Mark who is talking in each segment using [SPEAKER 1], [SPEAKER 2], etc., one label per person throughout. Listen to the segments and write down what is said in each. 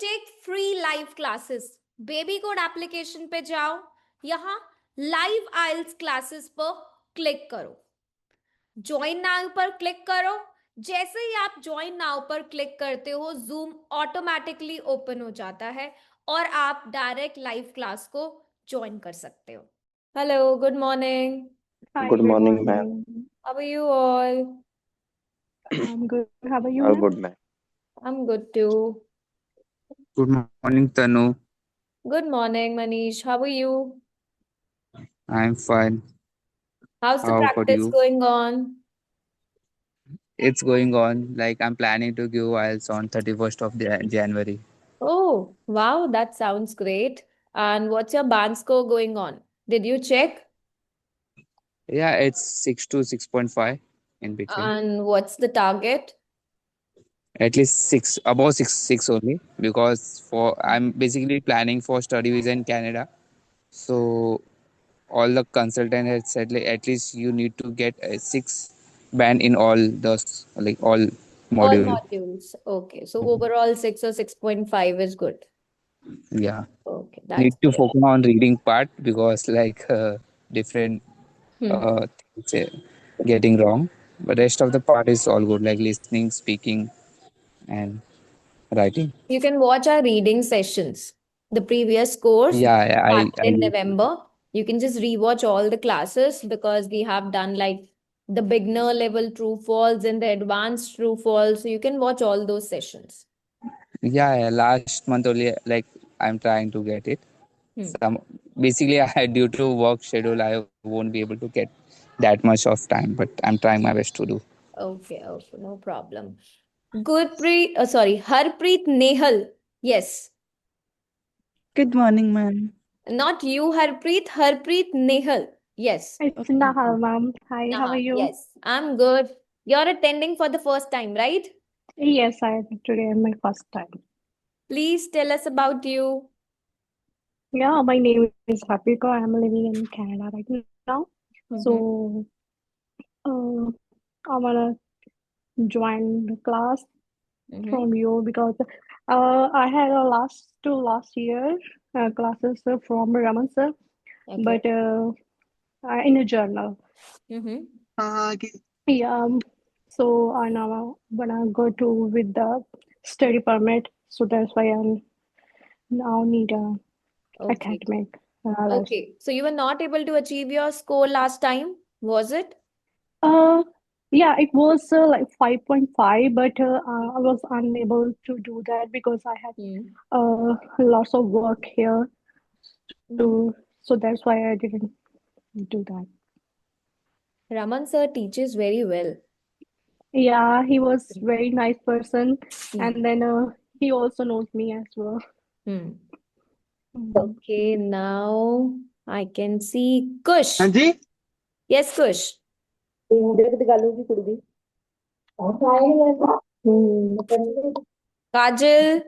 [SPEAKER 1] Take free live classes, baby code application पे जाओ, यहाँ लाइव आइल्स क्लासेस पर क्लिक करो, ज्वाइन नाउ पर क्लिक करो। जैसे ही आप ज्वाइन नाउ पर क्लिक करते हो, जूम ऑटोमेटिकली ओपन हो जाता है और आप डायरेक्ट लाइव क्लास को ज्वाइन कर सकते हो। Hello, good morning.
[SPEAKER 2] Hi,
[SPEAKER 3] Good
[SPEAKER 2] good
[SPEAKER 3] morning, ma'am.
[SPEAKER 2] morning.
[SPEAKER 1] How are you all?
[SPEAKER 2] I'm good. How are you,
[SPEAKER 3] All
[SPEAKER 2] ma'am?
[SPEAKER 3] good, ma'am.
[SPEAKER 1] I am good too.
[SPEAKER 4] Good morning, Tanu.
[SPEAKER 1] Good morning Manish, how are you?
[SPEAKER 4] I'm fine.
[SPEAKER 1] How's the
[SPEAKER 4] How about
[SPEAKER 1] practice
[SPEAKER 4] you?
[SPEAKER 1] going on?
[SPEAKER 4] It's going on. Like I'm planning to give IELTS on 31st of January.
[SPEAKER 1] Oh, wow, that sounds great. And what's your band score going on? Did you check?
[SPEAKER 4] Yeah, it's 6 to 6.5 in between.
[SPEAKER 1] And what's the target?
[SPEAKER 4] At least six, above six only, because for I'm basically planning for study visa in Canada. So all the consultant had said like at least you need to get a six band in all the like all
[SPEAKER 1] All
[SPEAKER 4] module.
[SPEAKER 1] modules. Okay, so overall 6 or 6.5 is good.
[SPEAKER 4] Yeah,
[SPEAKER 1] Okay,
[SPEAKER 4] need
[SPEAKER 1] that's
[SPEAKER 4] to
[SPEAKER 1] great.
[SPEAKER 4] focus on reading part because like different
[SPEAKER 1] Hmm.
[SPEAKER 4] things getting wrong, but rest of the part is all good, like listening, speaking, and writing.
[SPEAKER 1] You can watch our reading sessions. The previous course
[SPEAKER 4] Yeah,
[SPEAKER 1] started
[SPEAKER 4] I
[SPEAKER 1] in November. You can just rewatch all the classes because we have done like the beginner level true false and the advanced true false. So you can watch all those sessions.
[SPEAKER 4] yeah, last month only, like I'm trying to get it.
[SPEAKER 1] Hmm.
[SPEAKER 4] Some basically I due to work schedule I won't be able to get that much of time, but I'm trying my best to do.
[SPEAKER 1] Okay, okay, no problem. Harpreet Nehal. Yes,
[SPEAKER 5] Good morning, ma'am.
[SPEAKER 1] not you, Harpreet. Harpreet Nehal. Yes.
[SPEAKER 2] It's
[SPEAKER 5] Okay.
[SPEAKER 2] Nahal, ma'am. Hi, how are
[SPEAKER 1] Nahal.
[SPEAKER 2] you?
[SPEAKER 1] Yes, I'm good. You're attending for the first time, right?
[SPEAKER 2] Yes, today my first time.
[SPEAKER 1] Please tell us about you.
[SPEAKER 2] Yeah, my name is Harpika. I'm living in Canada right now. So, uh, I wanna join the class from you because I had a last year classes from Raman sir,
[SPEAKER 1] Okay.
[SPEAKER 2] but in a journal.
[SPEAKER 1] Mm-hmm.
[SPEAKER 2] Yeah, so I now wanna go to with the study permit, so that's why I now need a
[SPEAKER 1] Okay.
[SPEAKER 2] academic license.
[SPEAKER 1] Okay. So you were not able to achieve your score last time, was it?
[SPEAKER 2] Uh, yeah, it was like 5.5, but I was unable to do that because I had lots of work here to, so that's why I didn't do that.
[SPEAKER 1] Raman sir teaches very well.
[SPEAKER 2] Yeah, he was very nice person,
[SPEAKER 1] Hmm.
[SPEAKER 2] and then he also knows me as well.
[SPEAKER 1] Hmm.
[SPEAKER 2] Mm.
[SPEAKER 1] Okay, now I can see Kush.
[SPEAKER 3] हाँ जी
[SPEAKER 1] Yes, Kush. Kajal.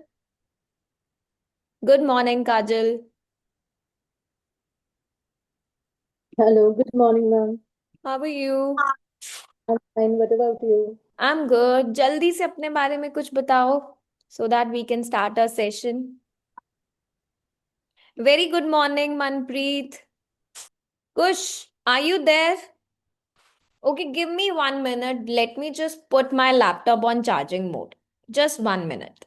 [SPEAKER 1] Good morning, Kajal.
[SPEAKER 6] Hello, good morning, ma'am.
[SPEAKER 1] How are you?
[SPEAKER 6] I'm fine. What about you?
[SPEAKER 1] I'm good. जल्दी से अपने बारे में कुछ बताओ so that we can start our session. Very good morning, Manpreet. Kush, are you there? Okay, give me 1 minute. Let me just put my laptop on charging mode. Just 1 minute.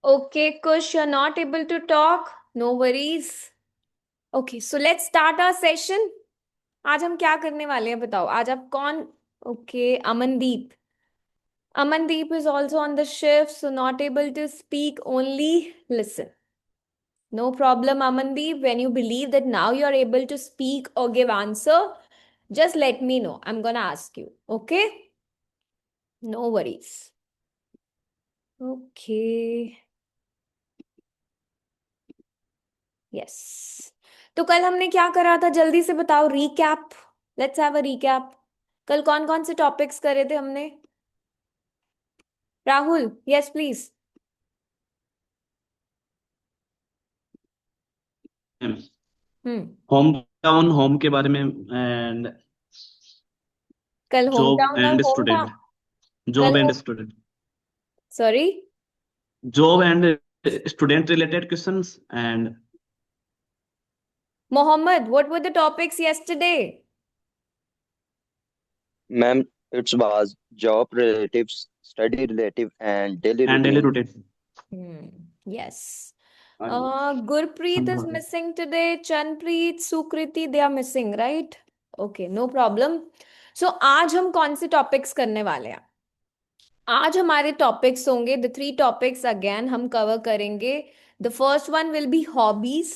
[SPEAKER 1] Okay, Kush, you're not able to talk. No worries. Okay, so let's start our session. आज हम क्या करने वाले हैं बताओ? आज आप कौन? Okay, Amandeep. Amandeep is also on the shift, so not able to speak, only listen. No problem, Amandeep. When you believe that now you're able to speak or give answer, just let me know. I'm gonna ask you. Okay? No worries. Okay. Yes. तो कल हमने क्या करा था जल्दी से बताओ recap. Let's have a recap. कल कौन कौन से टॉपिक्स करे थे हमने? Rahul, yes please.
[SPEAKER 7] Home town home के बारे में एंड
[SPEAKER 1] कल होम
[SPEAKER 7] जॉब
[SPEAKER 1] टाउन और
[SPEAKER 7] and
[SPEAKER 1] home
[SPEAKER 7] student
[SPEAKER 1] town.
[SPEAKER 7] Job
[SPEAKER 1] कल
[SPEAKER 7] and student
[SPEAKER 1] sorry.
[SPEAKER 7] Job and student related questions and
[SPEAKER 1] Mohammed, what were the topics yesterday?
[SPEAKER 3] Ma'am, it was job relatives, study relative, and daily
[SPEAKER 7] daily
[SPEAKER 3] routine.
[SPEAKER 7] routine.
[SPEAKER 1] Yes.
[SPEAKER 7] And
[SPEAKER 1] Gurpreet is missing today. Chanpreet, Sukriti, they are missing, right? Okay, no problem. So आज हम कौन से topics करने वाले हैं? आज हमारे topics होंगे द 3 टॉपिक्स अगेन हम कवर करेंगे. The first one will be hobbies,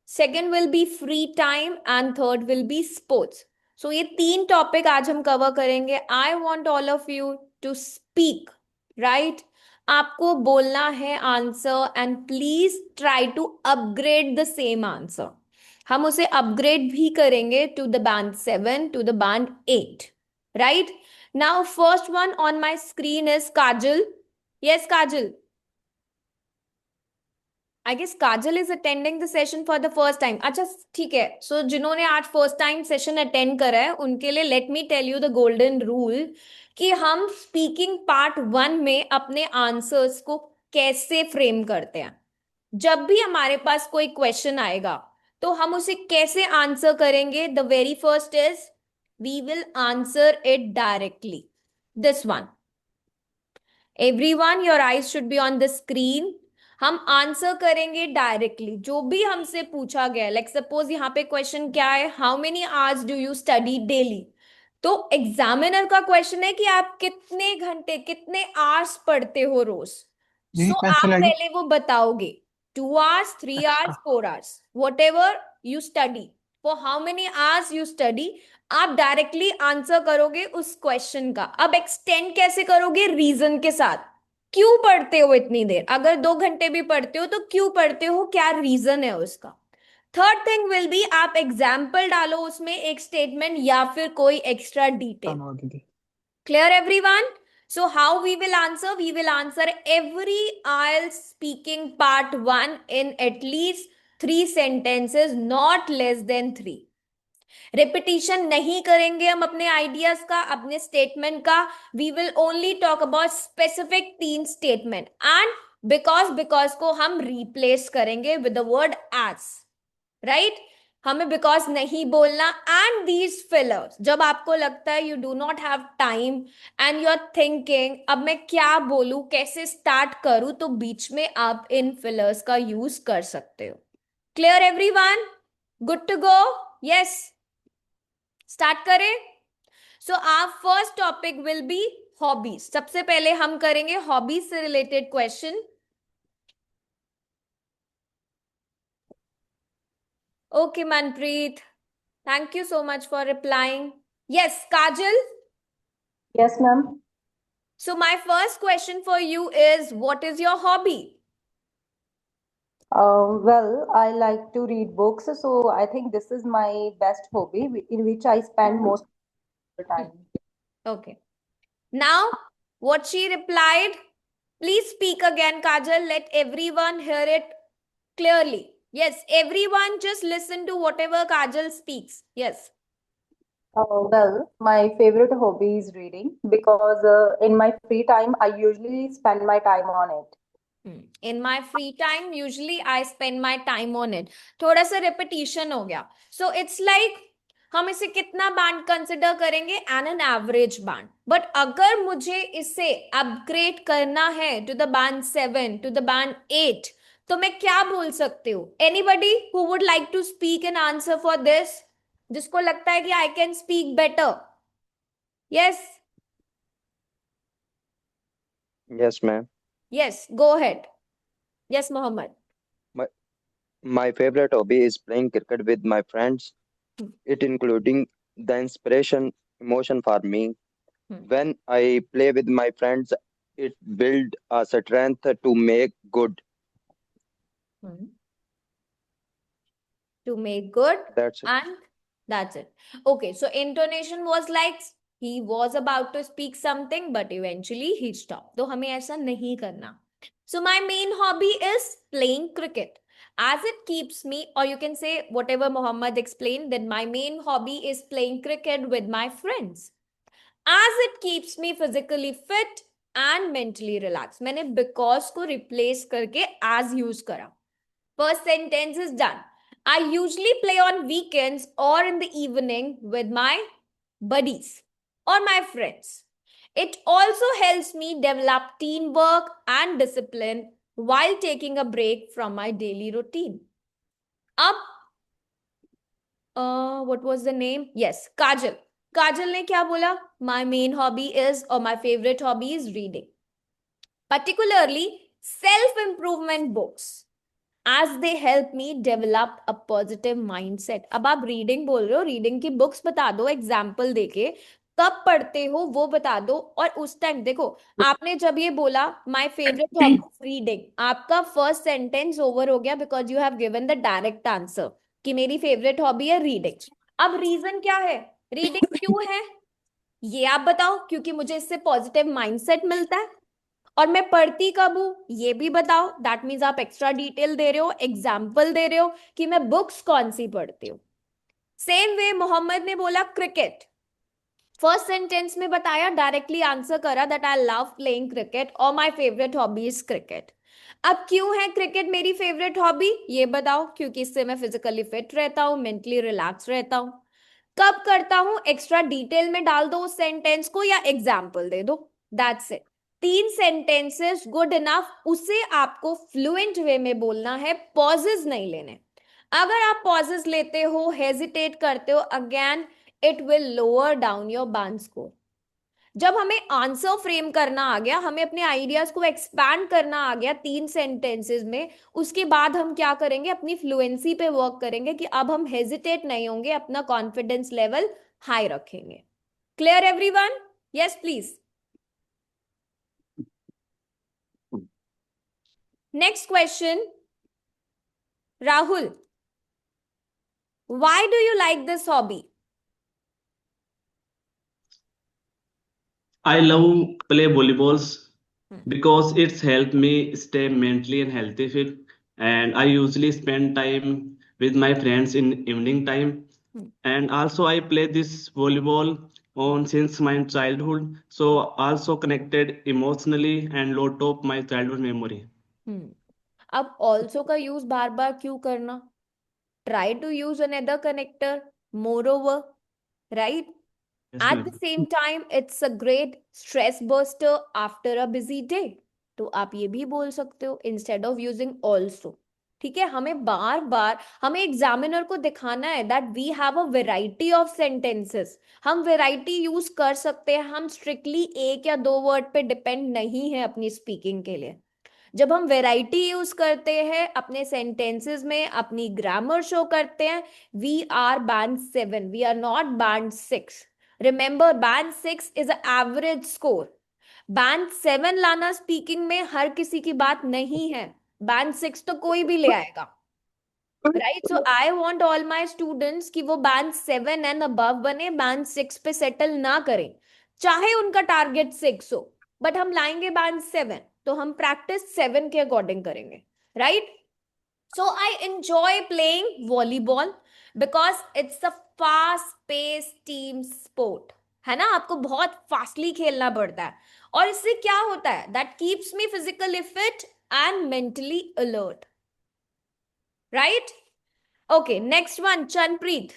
[SPEAKER 1] second will be free time and third will be sports. So ये 3 टॉपिक आज हम कवर करेंगे. I want all of you to speak, right? आपको बोलना है answer and please try to upgrade the same answer. हम उसे upgrade भी करेंगे to the band 7, to the band 8, right? Now, first one on my screen is Kajal. Yes, Kajal. I guess Kajal is attending the session for the first time. अच्छा ठीक है. So जिन्होंने आज first time session attend करा है उनके लिए let me tell you the golden rule कि हम speaking part 1 में अपने answers को कैसे frame करते हैं. जब भी हमारे पास कोई क्वेश्चन आएगा तो हम उसे कैसे आंसर करेंगे. The very first is we will answer it directly. This one. Everyone, your eyes should be on the screen. हम आंसर करेंगे डायरेक्टली जो भी हमसे पूछा गया. लाइक सपोज यहाँ पे क्वेश्चन क्या है, how many hours do you study daily. तो एग्जामिनर का क्वेश्चन है कि आप कितने घंटे कितने आवर्स पढ़ते हो रोज. सो आप पहले वो बताओगे 2 hours, 3 hours, 4 hours, whatever you study, for how many hours you study. आप डायरेक्टली आंसर करोगे उस क्वेश्चन का. अब एक्सटेंड कैसे करोगे? रीजन के साथ. क्यों पढ़ते हो इतनी देर? अगर 2 घंटे भी पढ़ते हो तो क्यों पढ़ते हो, क्या रीजन है उसका. थर्ड थिंग विल बी आप एग्जाम्पल डालो उसमें, एक स्टेटमेंट या फिर कोई extra detail. Clear everyone? So how we will answer? We will answer every IELTS speaking part 1 in at least 3 sentences, not less than 3. Repetition नहीं करेंगे हम अपने आइडियाज का, अपने स्टेटमेंट का. We will only talk about specific 3 statement and because को हम replace करेंगे with the word as, right? हमें बिकॉज नहीं बोलना. एंड दीज फिलर्स, जब आपको लगता है you do not have time and you are thinking अब मैं क्या बोलूं, कैसे स्टार्ट करूं, तो बीच में आप इन फिलर्स का यूज कर सकते हो. Clear everyone? Good to go? Yes, start करें. So our first topic will be hobbies. सबसे पहले हम करेंगे हॉबीज से related question. Okay, Manpreet. Thank you so much for replying. Yes, Kajal.
[SPEAKER 6] Yes, ma'am.
[SPEAKER 1] So my first question for you is, what is your hobby?
[SPEAKER 6] Well, I like to read books, so I think this is my best hobby in which I spend most of the time.
[SPEAKER 1] Okay. Now, what she replied, please speak again, Kajal. Let everyone hear it clearly. Yes, everyone just listen to whatever Kajal speaks. Yes.
[SPEAKER 6] Well, my favorite hobby is reading because in my free time, I usually spend my time on it.
[SPEAKER 1] In my free time, usually I spend my time on it. थोड़ा सा repetition हो गया. So it's like हम इसे कितना band consider करेंगे? An average band. But अगर मुझे इसे अपग्रेड करना है to the band 7, to the band 8, तो मैं क्या बोल सकती हूँ? Anybody who would like to speak an answer for this, जिसको लगता है कि I can speak better? Yes,
[SPEAKER 3] Yes, ma'am.
[SPEAKER 1] Yes, go ahead. Yes, Mohammad.
[SPEAKER 3] My favorite hobby is playing cricket with my friends. It including the inspiration emotion for me. When I play with my friends, it build a strength to make good.
[SPEAKER 1] To make good.
[SPEAKER 3] That's it.
[SPEAKER 1] And that's it. Okay, so intonation was like he was about to speak something, but eventually he stopped. तो हमें ऐसा नहीं करना. So my main hobby is playing cricket. As it keeps me, or you can say whatever Muhammad explained, that my main hobby is playing cricket with my friends. As it keeps me physically fit, and mentally relax. मैंने because को replace करके as use करा. First sentence is done. I usually play on weekends or in the evening with my buddies or my friends. It also helps me develop teamwork and discipline while taking a break from my daily routine. Up, what was the name? Yes, Kajal. Kajal ने क्या बोला? My main hobby is, or my favorite hobby is reading. Particularly self-improvement books, as they help me develop a positive mindset. अब आप reading बोल रहे हो, reading की books बता दो एग्जाम्पल देके, कब पढ़ते हो वो बता दो, और उस टाइम देखो, आपने जब ये बोला माय फेवरेट हॉबी रीडिंग, आपका फर्स्ट सेंटेंस ओवर हो गया because you have given the direct answer कि मेरी फेवरेट हॉबी है रीडिंग. अब रीजन क्या है, रीडिंग क्यों है ये आप बताओ. क्योंकि मुझे इससे पॉजिटिव माइंडसेट मिलता है. और मैं पढ़ती कब हूं ये भी बताओ. दैट मीन्स आप एक्स्ट्रा डिटेल दे रहे हो, एग्जाम्पल दे रहे हो कि मैं बुक्स कौन सी पढ़ती हूँ. सेम वे मोहम्मद ने बोला क्रिकेट. फर्स्ट सेंटेंस में बताया, डायरेक्टली आंसर करा that I love playing cricket और my favourite hobby is cricket. अब क्यों है क्रिकेट मेरी फेवरेट हॉबी ये बताओ. क्योंकि इससे मैं फिजिकली फिट रहता हूँ, मेंटली रिलैक्स रहता हूँ. कब करता हूं एक्स्ट्रा डिटेल में डाल दो उस सेंटेंस को या एग्जाम्पल दे दो. That's it. 3 sentences good enough. उसे आपको फ्लुएंट वे में बोलना है, पॉजेस नहीं लेने. अगर आप पॉजेस लेते हो, हेजिटेट करते हो, again it will lower down your bond score. जब हमें आंसर फ्रेम करना आ गया, हमें अपने आइडियाज को एक्सपैंड करना आ गया 3 सेंटेंसेस में, उसके बाद हम क्या करेंगे, अपनी फ्लुएंसी पे वर्क करेंगे कि अब हम हेजिटेट नहीं होंगे, अपना कॉन्फिडेंस लेवल हाई रखेंगे. Clear everyone? Yes please. Next question, Rahul, why do you like this hobby?
[SPEAKER 7] I love play volleyballs because it's helped me stay mentally and healthy fit. And I usually spend time with my friends in evening time. And also I play this volleyball on since my childhood. So also connected emotionally and lot of my childhood memory.
[SPEAKER 1] अब also का use बार बार क्यों करना? Try to use another connector, more right?
[SPEAKER 7] Yes,
[SPEAKER 1] At
[SPEAKER 7] ma'am.
[SPEAKER 1] the same time, it's a great stress buster after a busy day. तो आप ये भी बोल सकते हो instead of using also. ठीक है, हमें बार बार हमें एग्जामिनर को दिखाना है that we have a variety of sentences. हम वेराइटी यूज कर सकते हैं, हम स्ट्रिक्टली एक या 2 वर्ड पे डिपेंड नहीं है अपनी स्पीकिंग के लिए. जब हम वेराइटी यूज करते हैं अपने सेंटेंसेस में, अपनी ग्रामर शो करते हैं, we are band 7, we are not band 6. Remember, band 6 is average score. Band 7 लाना स्पीकिंग में हर किसी की बात नहीं है. बैंड 6 तो कोई भी ले आएगा, right? So I want all my students कि वो बैंड 7 एंड अबव बने, बैंड 6 पे सेटल ना करें, चाहे उनका टारगेट 6 हो, बट हम लाएंगे बैंड 7, तो हम प्रैक्टिस 7 के अकॉर्डिंग करेंगे, right? So I enjoy playing volleyball because it's a fast pace team sport. है ना, आपको बहुत फास्टली खेलना पड़ता है, और इससे क्या होता है, that keeps me physically fit and mentally alert, right? Okay, next one, Chanpreet.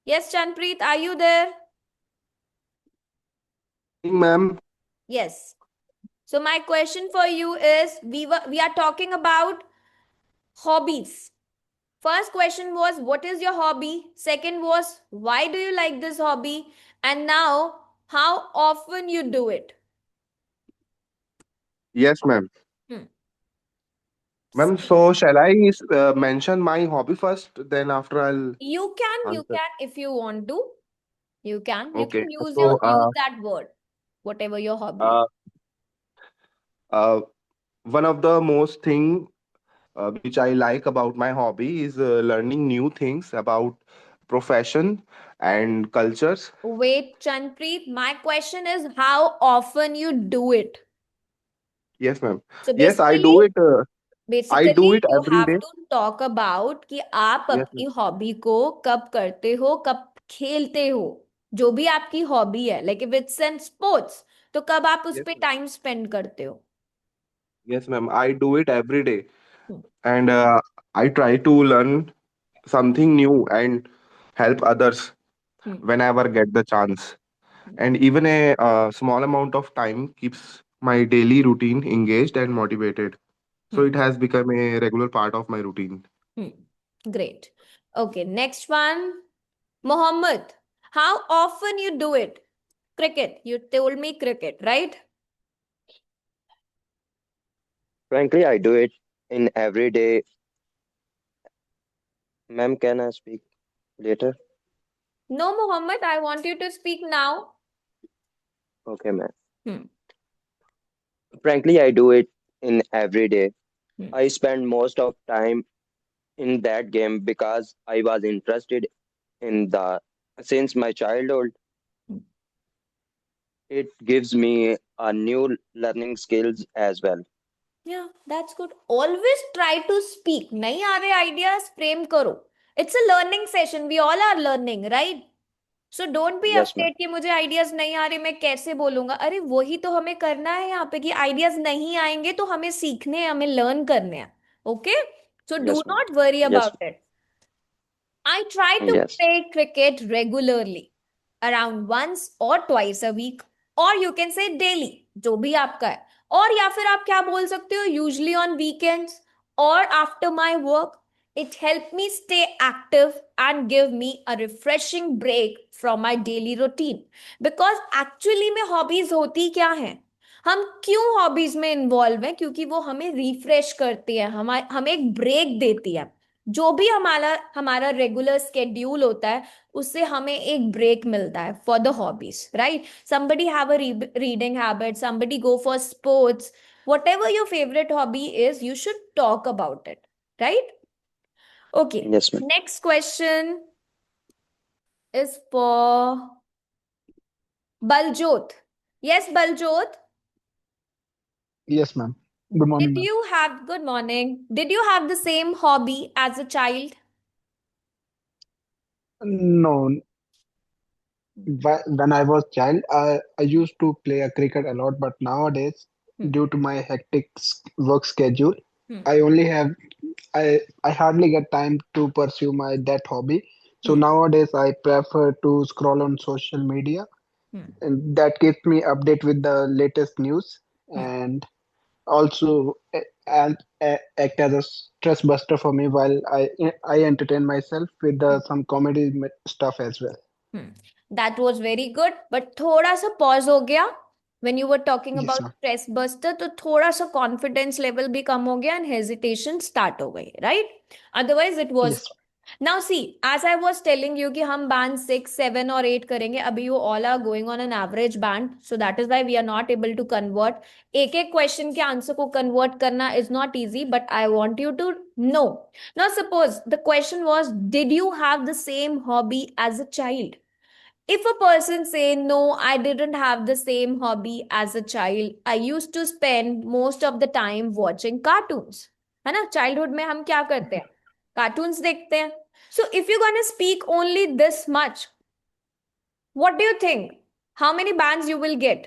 [SPEAKER 1] Yes, Chanpreet, are you there?
[SPEAKER 8] Ma'am.
[SPEAKER 1] Yes. So my question for you is, we are talking about hobbies. First question was, what is your hobby? Second was, why do you like this hobby? And now, how often you do it?
[SPEAKER 8] Yes, ma'am. Ma'am, so shall I mention my hobby first, then after I'll
[SPEAKER 1] You can,
[SPEAKER 8] answer.
[SPEAKER 1] if you want to. You can. You
[SPEAKER 8] Okay.
[SPEAKER 1] can use
[SPEAKER 8] So,
[SPEAKER 1] use that word, whatever your hobby is.
[SPEAKER 8] one of the most thing which I like about my hobby is learning new things about profession and cultures.
[SPEAKER 1] Wait, Chanpreet, my question is how often you do it.
[SPEAKER 8] Yes, ma'am.
[SPEAKER 1] So
[SPEAKER 8] Yes, I do it. I do
[SPEAKER 1] basically
[SPEAKER 8] it
[SPEAKER 1] you
[SPEAKER 8] every
[SPEAKER 1] have
[SPEAKER 8] day.
[SPEAKER 1] to talk about कि आप
[SPEAKER 8] Yes,
[SPEAKER 1] अपनी hobby को कब करते हो, कब खेलते हो. जो भी आपकी हॉबी है, like if it's an sports, तो कब आप उस
[SPEAKER 8] Yes,
[SPEAKER 1] पे
[SPEAKER 8] ma'am.
[SPEAKER 1] टाइम स्पेंड करते हो?
[SPEAKER 8] Yes, ma'am. I do it every day,
[SPEAKER 1] Hmm.
[SPEAKER 8] and I try to learn something new and help others
[SPEAKER 1] Hmm.
[SPEAKER 8] whenever get the chance. And even a small amount of time keeps my daily routine engaged and motivated. So
[SPEAKER 1] Hmm.
[SPEAKER 8] it has become a regular part of my routine.
[SPEAKER 1] Hmm. Great. Okay, next one. Mohammed, how often you do it? Cricket. You told me cricket, right?
[SPEAKER 3] Frankly, I do it in every day. Ma'am, can I speak later?
[SPEAKER 1] No, Mohammed, I want you to speak now.
[SPEAKER 3] Okay, ma'am.
[SPEAKER 1] Hmm.
[SPEAKER 3] Frankly, I do it in every day.
[SPEAKER 1] Hmm.
[SPEAKER 3] I spend most of time in that game because I was interested in the since my childhood.
[SPEAKER 1] Hmm.
[SPEAKER 3] It gives me a new learning skills as well.
[SPEAKER 1] Yeah, that's good. Always try to speak. नहीं आ रहे ideas, frame करो. It's a learning session. We all are learning, right? So don't be
[SPEAKER 3] Yes, ma'am.
[SPEAKER 1] afraid कि मुझे ideas नहीं आ रहे, मैं कैसे बोलूंगा. अरे वही तो हमें करना है यहाँ पे, कि ideas नहीं आएंगे तो हमें सीखने हैं, हमें learn करने हैं. Okay? So do
[SPEAKER 3] Yes, ma'am.
[SPEAKER 1] not worry
[SPEAKER 3] Yes,
[SPEAKER 1] about it. I try to
[SPEAKER 3] yes.
[SPEAKER 1] play cricket regularly, around once or twice a week, or you can say daily, जो भी आपका है. और या फिर आप क्या बोल सकते हो, usually on weekends or after my work. It helped me stay active and give me a refreshing break from my daily routine. Because actually में hobbies होती क्या हैं? हम क्यों हॉबीज में इन्वॉल्व हैं? क्योंकि वो हमें रिफ्रेश करती है, हमें एक ब्रेक देती है. जो भी हमारा हमारा रेगुलर स्केड्यूल होता है, उससे हमें एक ब्रेक मिलता है for the hobbies, right? Somebody have a reading habit, somebody go for sports. Whatever your favorite hobby is, you should talk about it, right? Okay,
[SPEAKER 3] Yes, ma'am.
[SPEAKER 1] next question is for Baljot. Yes, Baljot,
[SPEAKER 9] Yes, ma'am. Good morning, ma'am.
[SPEAKER 1] good morning. Did you have the same hobby as a child?
[SPEAKER 9] No, when I was child, I used to play a cricket a lot, but nowadays,
[SPEAKER 1] Hmm.
[SPEAKER 9] due to my hectic work schedule,
[SPEAKER 1] Hmm.
[SPEAKER 9] I only have I hardly get time to pursue my that hobby. So
[SPEAKER 1] Hmm.
[SPEAKER 9] nowadays, I prefer to scroll on social media,
[SPEAKER 1] Hmm.
[SPEAKER 9] and that keeps me update with the latest news,
[SPEAKER 1] Hmm.
[SPEAKER 9] and also act as a stress buster for me while I entertain myself with
[SPEAKER 1] Hmm.
[SPEAKER 9] some comedy stuff as well.
[SPEAKER 1] That was very good, but थोड़ा सा pause हो गया when you were talking
[SPEAKER 9] Yes,
[SPEAKER 1] about
[SPEAKER 9] ma'am.
[SPEAKER 1] stress buster. तो थोड़ा सा confidence level भी कम हो गया and hesitation start हो गई, right? Otherwise it was
[SPEAKER 9] Yes.
[SPEAKER 1] good. Now see, as I was telling you कि हम band 6, 7 और 8 करेंगे. अभी you all are going on an average band, so that is why we are not able to convert. एक एक question के answer को convert करना is not easy, but I want you to know. Now suppose the question was, did you have the same hobby as a child? If a person say, no, I didn't have the same hobby as a child, I used to spend most of the time watching cartoons. है ना? Childhood में हम क्या करते हैं? Cartoons देखते हैं. So if you're gonna speak only this much, what do you think? How many bands you will get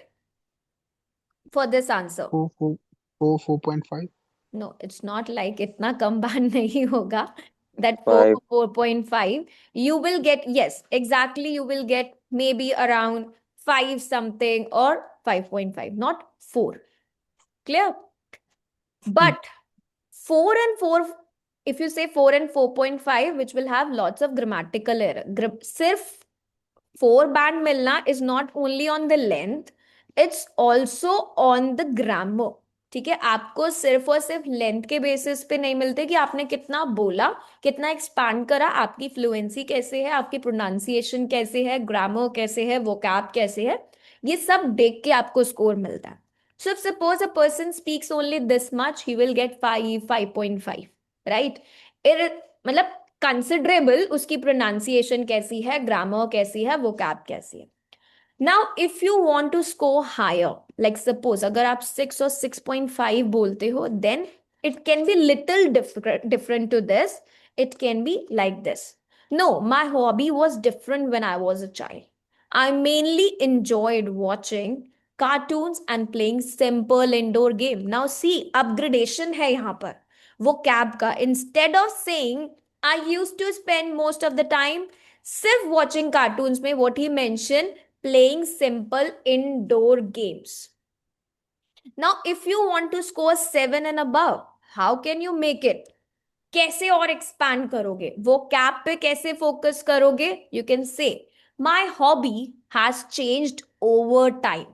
[SPEAKER 1] for this answer?
[SPEAKER 9] 4.5.
[SPEAKER 1] No, it's not like इतना कम band नहीं होगा. That
[SPEAKER 3] 5.
[SPEAKER 1] 4.5, you will get, yes, exactly, you will get maybe around 5 something or 5.5, not 4. Clear? But 4 and 4, if you say 4 and 4.5, which will have lots of grammatical error. Sirf 4 band milna is not only on the length, it's also on the grammar. ठीक है, आपको सिर्फ और सिर्फ length के basis पे नहीं मिलते कि आपने कितना बोला, कितना एक्सपैंड करा, आपकी फ्लुएंसी कैसे है, आपकी प्रोनाउंसिएशन कैसे है, ग्रामर कैसे है, वोकैब कैसे है, ये सब देख के आपको स्कोर मिलता है. So if suppose a person speaks only this much, he will get 5, 5.5, right? मतलब considerable उसकी pronunciation कैसी है, grammar कैसी है, vocab कैसी है. Now if you want to score higher, like suppose अगर आप 6 or 6.5 बोलते हो, then it can be little different to this. It can be like this. No, my hobby was different when I was a child. I mainly enjoyed watching cartoons and playing simple indoor game. Now see, upgradation है यहाँ पर vocab का. Instead of saying I used to spend most of the time सिर्फ watching cartoons में, what he mentioned, playing simple indoor games. Now, if you want to score 7 and above, how can you make it? कैसे और expand करोगे? वो cap पे कैसे focus करोगे? You can say, my hobby has changed over time.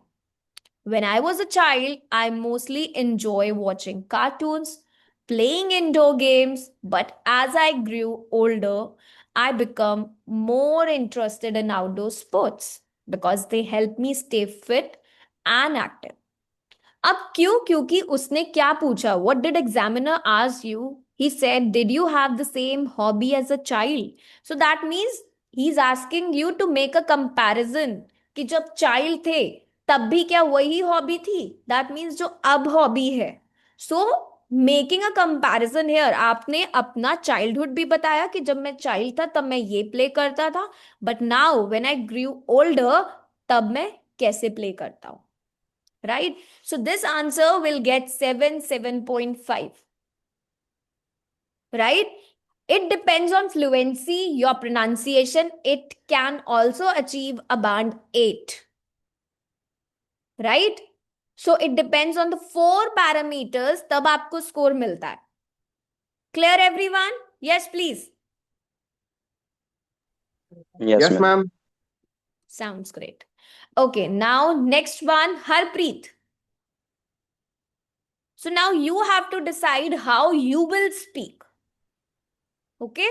[SPEAKER 1] When I was a child, I mostly enjoy watching cartoons, playing indoor games, but as I grew older, I become more interested in outdoor sports because they help me stay fit and active. अब क्यों? क्योंकि उसने क्या पूछा? What did examiner ask you? He said, did you have the same hobby as a child? So that means he's asking you to make a comparison कि जब child थे तब भी क्या वही हॉबी थी? That means जो अब हॉबी है. So making a comparison here, आपने अपना चाइल्डहुड भी बताया कि जब मैं चाइल्ड था तब मैं ये प्ले करता था, but now when I grew older तब मैं कैसे प्ले करता हूं. Right? So this answer will get 7, 7.5. Right? It depends on fluency, your pronunciation. It can also achieve a band 8. Right? So it depends on the 4 parameters, तब आपको score मिलता है. Clear everyone? Yes, please.
[SPEAKER 3] Yes,
[SPEAKER 8] Yes,
[SPEAKER 3] ma'am.
[SPEAKER 8] ma'am.
[SPEAKER 1] Sounds great. Okay, now next one, Harpreet. So now you have to decide how you will speak. Okay?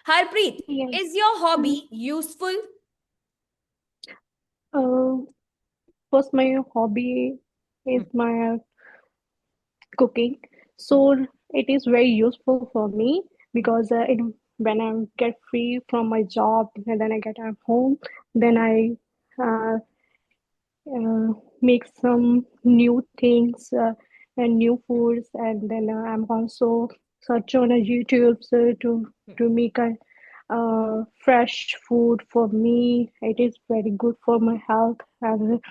[SPEAKER 1] Harpreet,
[SPEAKER 2] Yes.
[SPEAKER 1] is your hobby useful?
[SPEAKER 2] First, my hobby is my cooking. So it is very useful for me because when I get free from my job and then I get at home, then I uh, make some new things and new foods, and then I'm also search on a YouTube so to make a fresh food for me. It is very good for my health, and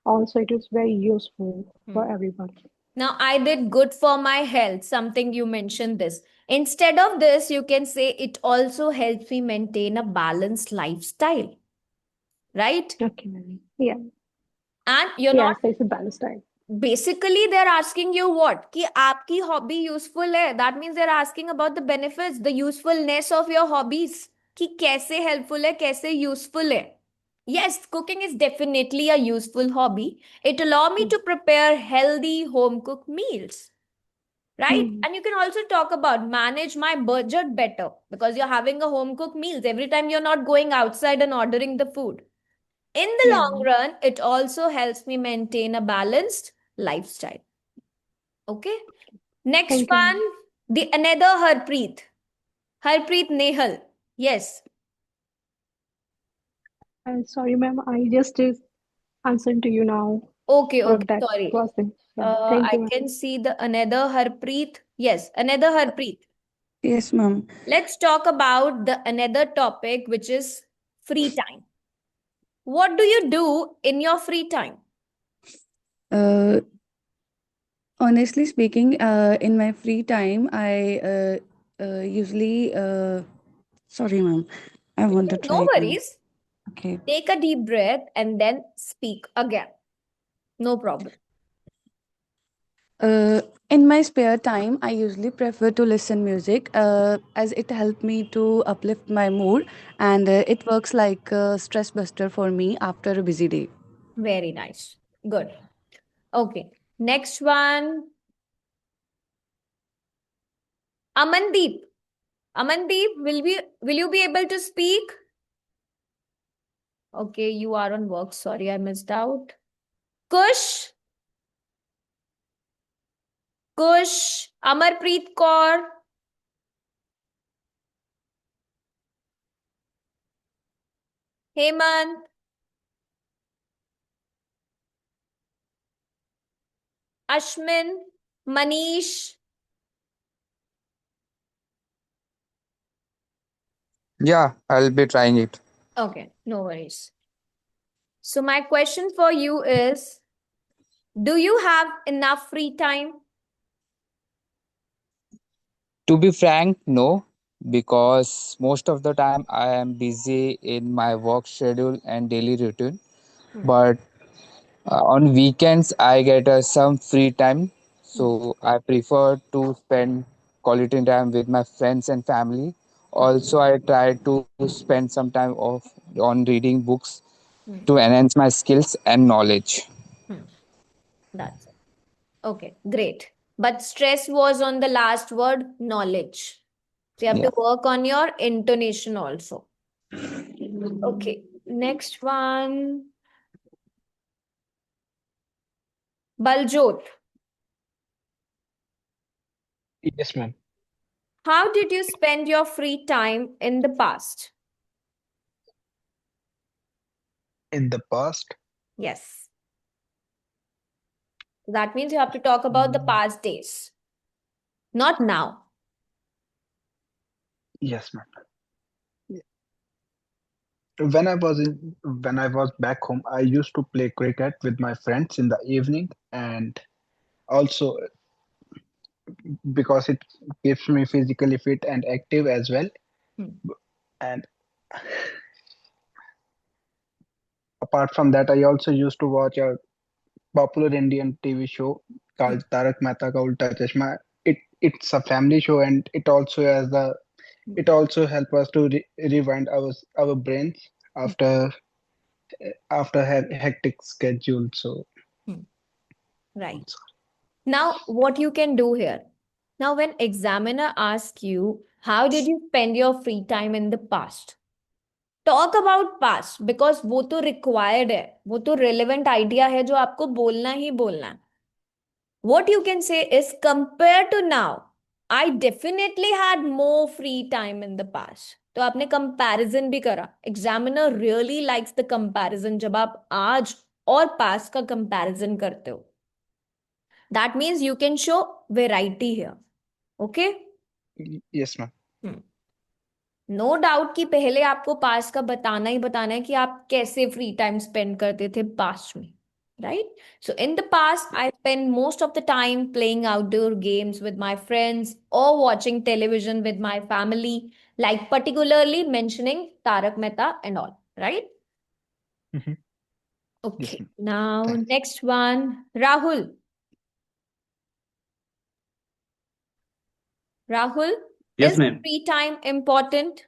[SPEAKER 2] also it is very useful for everyone.
[SPEAKER 1] Now, I did good for my health, something you mentioned this. Instead of this, you can say it also helps me maintain a balanced lifestyle. Right?
[SPEAKER 2] Okay, ma'am. Yeah.
[SPEAKER 1] And you're
[SPEAKER 2] Yes,
[SPEAKER 1] not
[SPEAKER 2] it's a balanced diet.
[SPEAKER 1] basically they're asking you what? कि आपकी hobby useful है. That means they're asking about the benefits, the usefulness of your hobbies. कि कैसे helpful है, कैसे useful है. Yes, cooking is definitely a useful hobby. It allows me to prepare healthy home cooked meals. Right? And you can also talk about manage my budget better because you're having a home cooked meals every time you're not going outside and ordering the food. In the long run, it also helps me maintain a balanced lifestyle. Okay. Next
[SPEAKER 2] Thank you,
[SPEAKER 1] one,
[SPEAKER 2] ma'am.
[SPEAKER 1] the another Harpreet. Harpreet Nehal. Yes.
[SPEAKER 2] Sorry, ma'am. I just answered to you now
[SPEAKER 1] Okay,
[SPEAKER 2] for
[SPEAKER 1] okay.
[SPEAKER 2] that
[SPEAKER 1] Sorry.
[SPEAKER 2] question. Yeah. Thank
[SPEAKER 1] I
[SPEAKER 2] you, ma'am.
[SPEAKER 1] can see the another Harpreet. Yes, another Harpreet.
[SPEAKER 5] Yes, ma'am.
[SPEAKER 1] Let's talk about the another topic, which is free time. What do you do in your free time?
[SPEAKER 5] Uh, Honestly speaking, in my free time, I usually. Sorry, ma'am. I want to
[SPEAKER 1] Okay, no
[SPEAKER 5] try again.
[SPEAKER 1] worries.
[SPEAKER 5] Okay.
[SPEAKER 1] Take a deep breath and then speak again. No problem.
[SPEAKER 5] In my spare time, I usually prefer to listen music as it helps me to uplift my mood, and it works like a stress buster for me after a busy day.
[SPEAKER 1] Very nice. Good. Okay. Next one. Amandeep. Amandeep, will you be able to speak? Okay, you are on work. Sorry, I missed out. Kush. Kush. Amarpreet Kaur. Hemant. Ashmin. Manish.
[SPEAKER 4] Yeah, I'll be trying it.
[SPEAKER 1] Okay, no worries. So my question for you is, do you have enough free time?
[SPEAKER 4] To be frank, no, because most of the time I am busy in my work schedule and daily routine. But on weekends, I get some free time, so I prefer to spend quality time with my friends and family. Also, I try to spend some time off on reading books to enhance my skills and knowledge.
[SPEAKER 1] Hmm. That's it. Okay, great. But stress was on the last word, knowledge. So you have
[SPEAKER 4] Yeah.
[SPEAKER 1] to work on your intonation also. Okay, next one. Baljot,
[SPEAKER 9] Yes, ma'am.
[SPEAKER 1] how did you spend your free time in the past?
[SPEAKER 9] In the past,
[SPEAKER 1] Yes. That means you have to talk about the past days, not now.
[SPEAKER 9] yes, ma'am. When I was back home, I used to play cricket with my friends in the evening, and also because it keeps me physically fit and active as well.
[SPEAKER 1] Hmm.
[SPEAKER 9] And apart from that, I also used to watch a popular Indian TV show called Tarak Mehta Ka Ulta Chashma. It's a family show, and it also help us to rewind our brains after hectic schedule. So
[SPEAKER 1] Hmm. Right. Now, what you can do here? Now, when examiner asks you, how did you spend your free time in the past? Talk about past because वो तो required है, वो तो relevant idea है जो आपको बोलना ही बोलना है. What you can say is compared to now, I definitely had more free time in the past. तो आपने comparison भी करा. Examiner really likes the comparison जब आप आज और past का comparison करते हो. That means you can show variety here. Okay?
[SPEAKER 9] yes, ma'am.
[SPEAKER 1] No doubt कि पहले आपको पास्ट का बताना ही बताना है कि आप कैसे फ्री टाइम स्पेंड करते थे पास्ट में, right? So in the past I spend most of the time playing outdoor games with my friends और watching television with my family, like particularly mentioning Tarak Mehta and all, right?
[SPEAKER 9] Mhm. Yes,
[SPEAKER 1] Okay,
[SPEAKER 9] ma'am.
[SPEAKER 1] now
[SPEAKER 9] Thanks.
[SPEAKER 1] next one, Rahul. Rahul,
[SPEAKER 7] Yes,
[SPEAKER 1] is
[SPEAKER 7] ma'am.
[SPEAKER 1] free time important?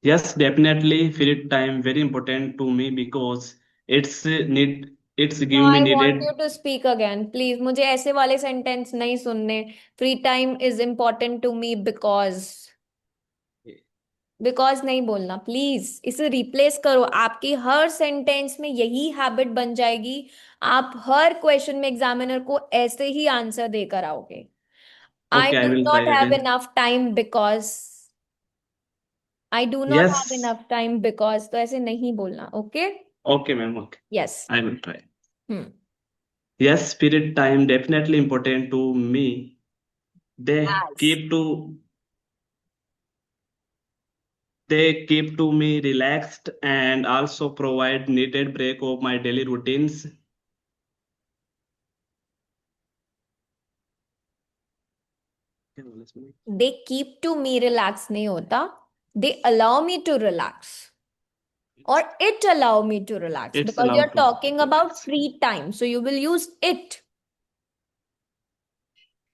[SPEAKER 7] Yes, definitely. Free time very important to me because it's
[SPEAKER 1] No,
[SPEAKER 7] give me
[SPEAKER 1] I want
[SPEAKER 7] needed.
[SPEAKER 1] you to speak again, please. मुझे ऐसे वाले sentence नहीं सुनने. Free time is important to me because नहीं बोलना please. इसे replace करो. आपकी हर सेंटेंस में यही हैबिट बन जाएगी. आप हर क्वेश्चन में एग्जामिनर को ऐसे ही आंसर देकर आओगे. I
[SPEAKER 7] Okay, I
[SPEAKER 1] do
[SPEAKER 7] will try
[SPEAKER 1] not have
[SPEAKER 7] again.
[SPEAKER 1] enough time because I do not have
[SPEAKER 7] Yes.
[SPEAKER 1] enough time because. तो ऐसे नहीं बोलना. Okay?
[SPEAKER 7] Okay, ma'am. Okay,
[SPEAKER 1] Yes.
[SPEAKER 7] I will try.
[SPEAKER 1] Hmm.
[SPEAKER 7] Yes, spirit time definitely important to me. They
[SPEAKER 1] As.
[SPEAKER 7] keep to they keep to me relaxed and also provide needed break of my daily routines.
[SPEAKER 1] They keep to me relax नहीं होता. They allow me to relax. Or it allow me to relax
[SPEAKER 7] It's
[SPEAKER 1] because you're
[SPEAKER 7] allowed to
[SPEAKER 1] talking about
[SPEAKER 7] relax.
[SPEAKER 1] free time. So you will use it.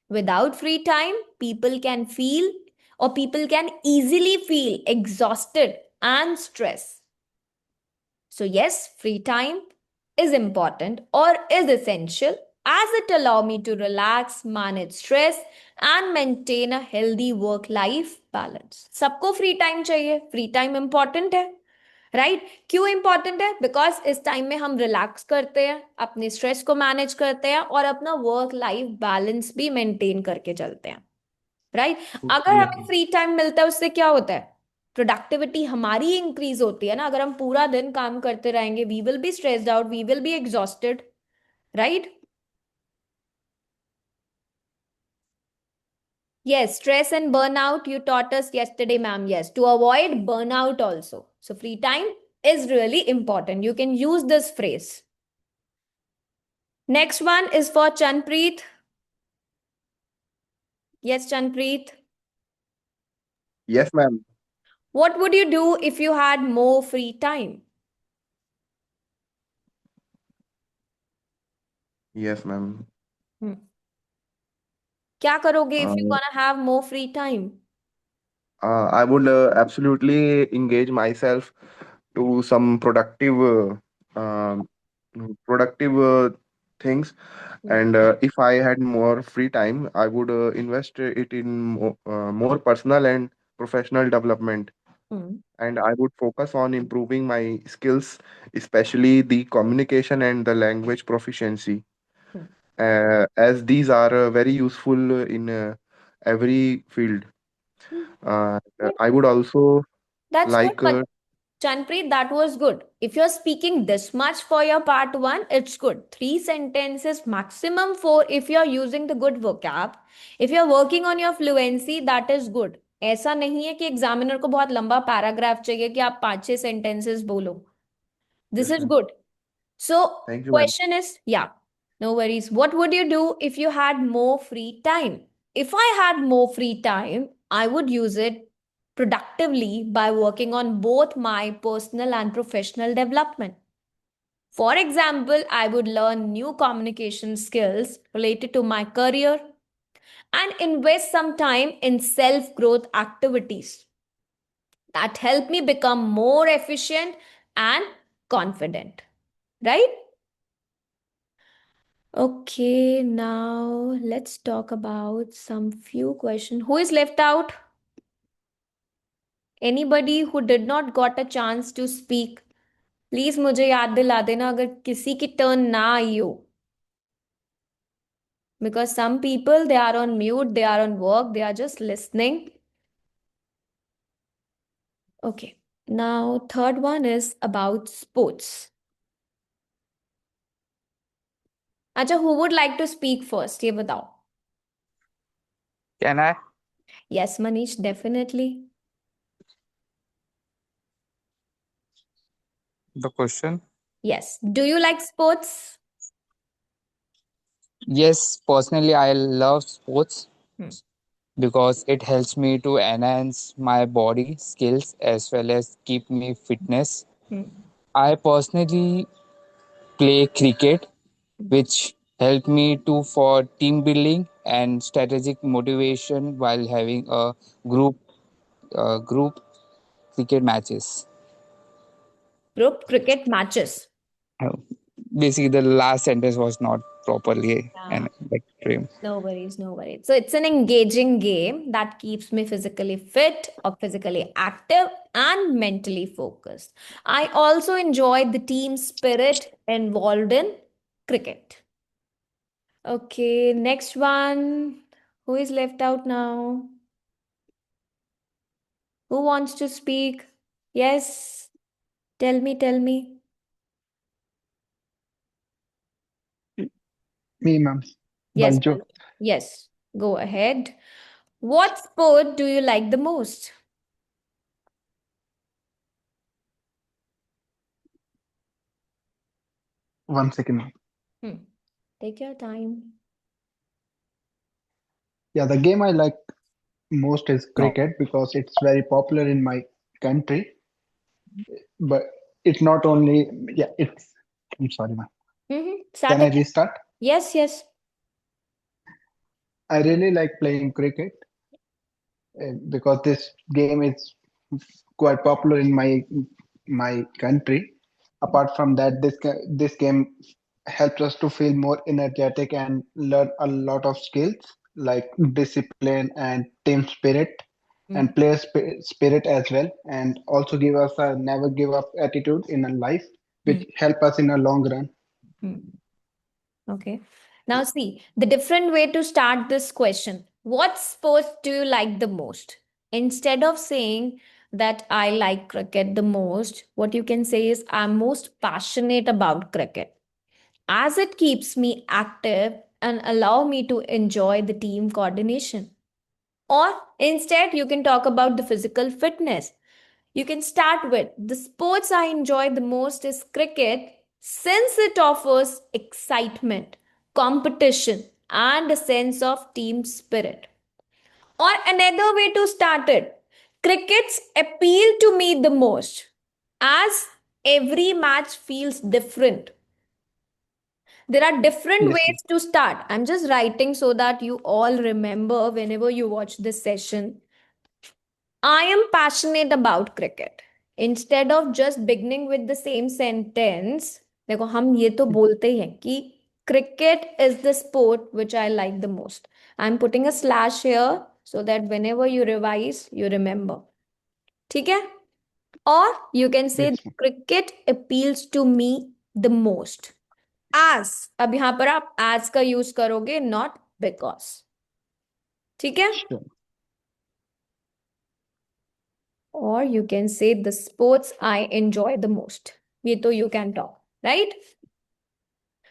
[SPEAKER 1] Without free time, people can feel or people can easily feel exhausted and stressed. So yes, free time is important or is essential as it allow me to relax, manage stress and maintain a healthy work-life balance. सबको free time चाहिए. Free time important है. Right क्यों important है? Because इस time में हम relax करते हैं, अपने स्ट्रेस को मैनेज करते हैं और अपना वर्क लाइफ बैलेंस भी मेंटेन करके चलते हैं, राइट? अगर
[SPEAKER 7] Yeah.
[SPEAKER 1] हमें फ्री टाइम मिलता है उससे क्या होता है? प्रोडक्टिविटी हमारी इंक्रीज होती है ना. अगर हम पूरा दिन काम करते रहेंगे, we will be stressed out, we will be exhausted, right? Yes, stress and burnout you taught us yesterday, ma'am. Yes, to avoid burnout also. So free time is really important. You can use this phrase. Next one is for Chanpreet. Yes, Chanpreet.
[SPEAKER 8] Yes, ma'am.
[SPEAKER 1] What would you do if you had more free time?
[SPEAKER 8] Yes, ma'am.
[SPEAKER 1] Hmm. क्या करोगे if you're
[SPEAKER 8] Uh,
[SPEAKER 1] gonna have more free time?
[SPEAKER 8] I would absolutely engage myself to some productive things. And if I had more free time, I would invest it in more personal and professional development.
[SPEAKER 1] Hmm.
[SPEAKER 8] And I would focus on improving my skills, especially the communication and the language proficiency,
[SPEAKER 1] Hmm.
[SPEAKER 8] as these are very useful in every field.
[SPEAKER 1] Hmm.
[SPEAKER 8] I would also
[SPEAKER 1] That's good,
[SPEAKER 8] like,
[SPEAKER 1] but Chanpreet, that was good. If you're speaking this much for your part one, it's good. 3 sentences, maximum 4 if you're using the good vocab. If you're working on your fluency, that is good. ऐसा नहीं है कि examiner को बहुत लंबा paragraph चाहिए कि आप 5-6 sentences बोलो. This
[SPEAKER 8] yes,
[SPEAKER 1] is
[SPEAKER 8] ma'am.
[SPEAKER 1] good. So,
[SPEAKER 8] Thank you, ma'am.
[SPEAKER 1] question is, yeah, no worries. What would you do if you had more free time? If I had more free time, I would use it productively by working on both my personal and professional development. For example, I would learn new communication skills related to my career and invest some time in self growth activities that help me become more efficient and confident. Right? Okay, now let's talk about some few questions. Who is left out? Anybody who did not got a chance to speak? Please मुझे याद दिला देना अगर किसी की turn ना आई हो. Because some people, they are on mute, they are on work, they are just listening. Okay, now third one is about sports. अच्छा, who would like to speak first? ये बताओ.
[SPEAKER 4] Can I?
[SPEAKER 1] Yes, Manish, definitely.
[SPEAKER 4] The question?
[SPEAKER 1] Yes. Do you like sports?
[SPEAKER 4] Yes, personally, I love sports
[SPEAKER 1] Hmm.
[SPEAKER 4] because it helps me to enhance my body skills as well as keep me fitness.
[SPEAKER 1] Hmm.
[SPEAKER 4] I personally play cricket, which help me to for team building and strategic motivation while having a group cricket matches.
[SPEAKER 1] Group cricket matches.
[SPEAKER 4] Uh, Basically, the last sentence was not properly
[SPEAKER 1] Yeah.
[SPEAKER 4] and like frame.
[SPEAKER 1] No worries, no worries. So it's an engaging game that keeps me physically fit or physically active and mentally focused. I also enjoy the team spirit involved in cricket. Okay, next one. Who is left out now? Who wants to speak? Yes, tell me, tell me.
[SPEAKER 9] Me, ma'am.
[SPEAKER 1] Yes,
[SPEAKER 9] Banjo.
[SPEAKER 1] yes, go ahead. What sport do you like the most?
[SPEAKER 9] One second, ma'am.
[SPEAKER 1] Hmm. Take your time.
[SPEAKER 9] Yeah, the game I like most is
[SPEAKER 4] No.
[SPEAKER 9] cricket because it's very popular in my country. But it's not only, yeah, it's, I'm sorry, ma'am.
[SPEAKER 1] Start
[SPEAKER 9] Can I
[SPEAKER 1] again.
[SPEAKER 9] restart?
[SPEAKER 1] Yes, yes.
[SPEAKER 9] I really like playing cricket because this game is quite popular in my country. Apart from that, this game helps us to feel more energetic and learn a lot of skills like discipline and team spirit
[SPEAKER 1] Hmm.
[SPEAKER 9] and player spirit as well, and also give us a never give up attitude in a life,
[SPEAKER 1] Hmm.
[SPEAKER 9] which help us in a long run.
[SPEAKER 1] Hmm. Okay. Now see, the different way to start this question. What sports do you like the most? Instead of saying that I like cricket the most, what you can say is I'm most passionate about cricket, as it keeps me active and allow me to enjoy the team coordination. Or instead, you can talk about the physical fitness. You can start with the sports I enjoy the most is cricket since it offers excitement, competition, and a sense of team spirit. Or another way to start it, crickets appeal to me the most as every match feels different. There are different
[SPEAKER 9] Yes, ma'am.
[SPEAKER 1] ways to start. I'm just writing so that you all remember whenever you watch this session. I am passionate about cricket. Instead of just beginning with the same sentence, देखो हम ये तो बोलते ही हैं कि cricket is the sport which I like the most. I'm putting a slash here so that whenever you revise, you remember. ठीक है? Or you can say
[SPEAKER 9] Yes, ma'am.
[SPEAKER 1] cricket appeals to me the most. As अब यहाँ पर आप as का use करोगे, not because. ठीक है?
[SPEAKER 9] Sure.
[SPEAKER 1] Or you can say the sports I enjoy the most. ये तो you can talk, right?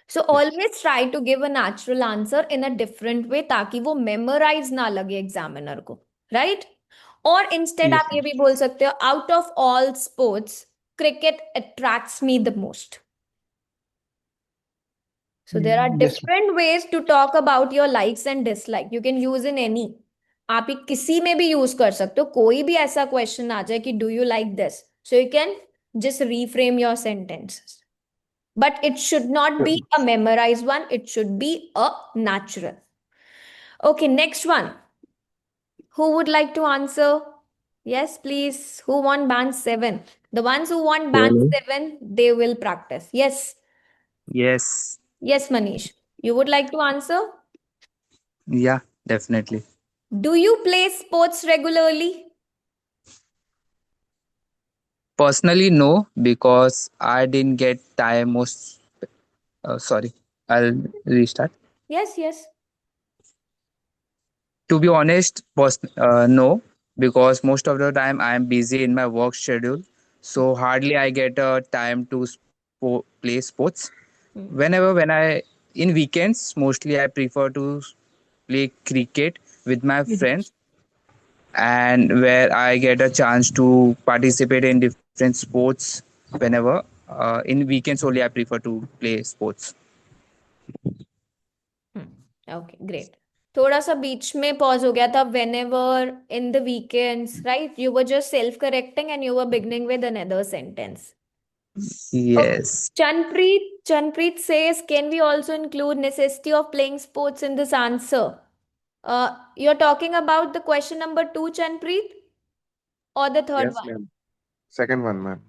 [SPEAKER 1] So
[SPEAKER 9] Yes.
[SPEAKER 1] always try to give a natural answer in a different way ताकि वो memorize ना लगे examiner को, right? और instead
[SPEAKER 9] Yes,
[SPEAKER 1] आप ये
[SPEAKER 9] ma'am.
[SPEAKER 1] भी बोल सकते हो out of all sports, cricket attracts me the most. So there are
[SPEAKER 9] Yes, ma'am.
[SPEAKER 1] different ways to talk about your likes and dislike. You can use in any. आप ये किसी में भी यूज कर सकते हो. कोई भी ऐसा क्वेश्चन आ जाए कि do you like this, so you can just reframe your sentences. But it should not be a memorized one, it should be a natural. Okay, next one. Who would like to answer? Yes, please. Who want band 7? The ones who want band 7, they will practice. Yes.
[SPEAKER 4] Yes.
[SPEAKER 1] Yes, Manish. You would like to answer?
[SPEAKER 4] Yeah, definitely.
[SPEAKER 1] Do you play sports regularly?
[SPEAKER 4] Personally, no, because I didn't get time most. Sorry, I'll restart.
[SPEAKER 1] Yes, yes.
[SPEAKER 4] To be honest, no, because most of the time I am busy in my work schedule, so hardly I get a time to play sports.
[SPEAKER 1] Hmm.
[SPEAKER 4] When I in weekends, mostly I prefer to play cricket with my friends, and where I get a chance to participate in different sports whenever. In weekends only, I prefer to play sports.
[SPEAKER 1] Okay, great. थोड़ा सा बीच में pause हो गया था. Whenever in the weekends, right? You were just self-correcting and you were beginning with another sentence. Okay.
[SPEAKER 4] Yes.
[SPEAKER 1] Chanpreet says, can we also include necessity of playing sports in this answer? You're talking about the question number 2, Chanpreet, or the third
[SPEAKER 8] Yes,
[SPEAKER 1] one?
[SPEAKER 8] ma'am. Second one, ma'am.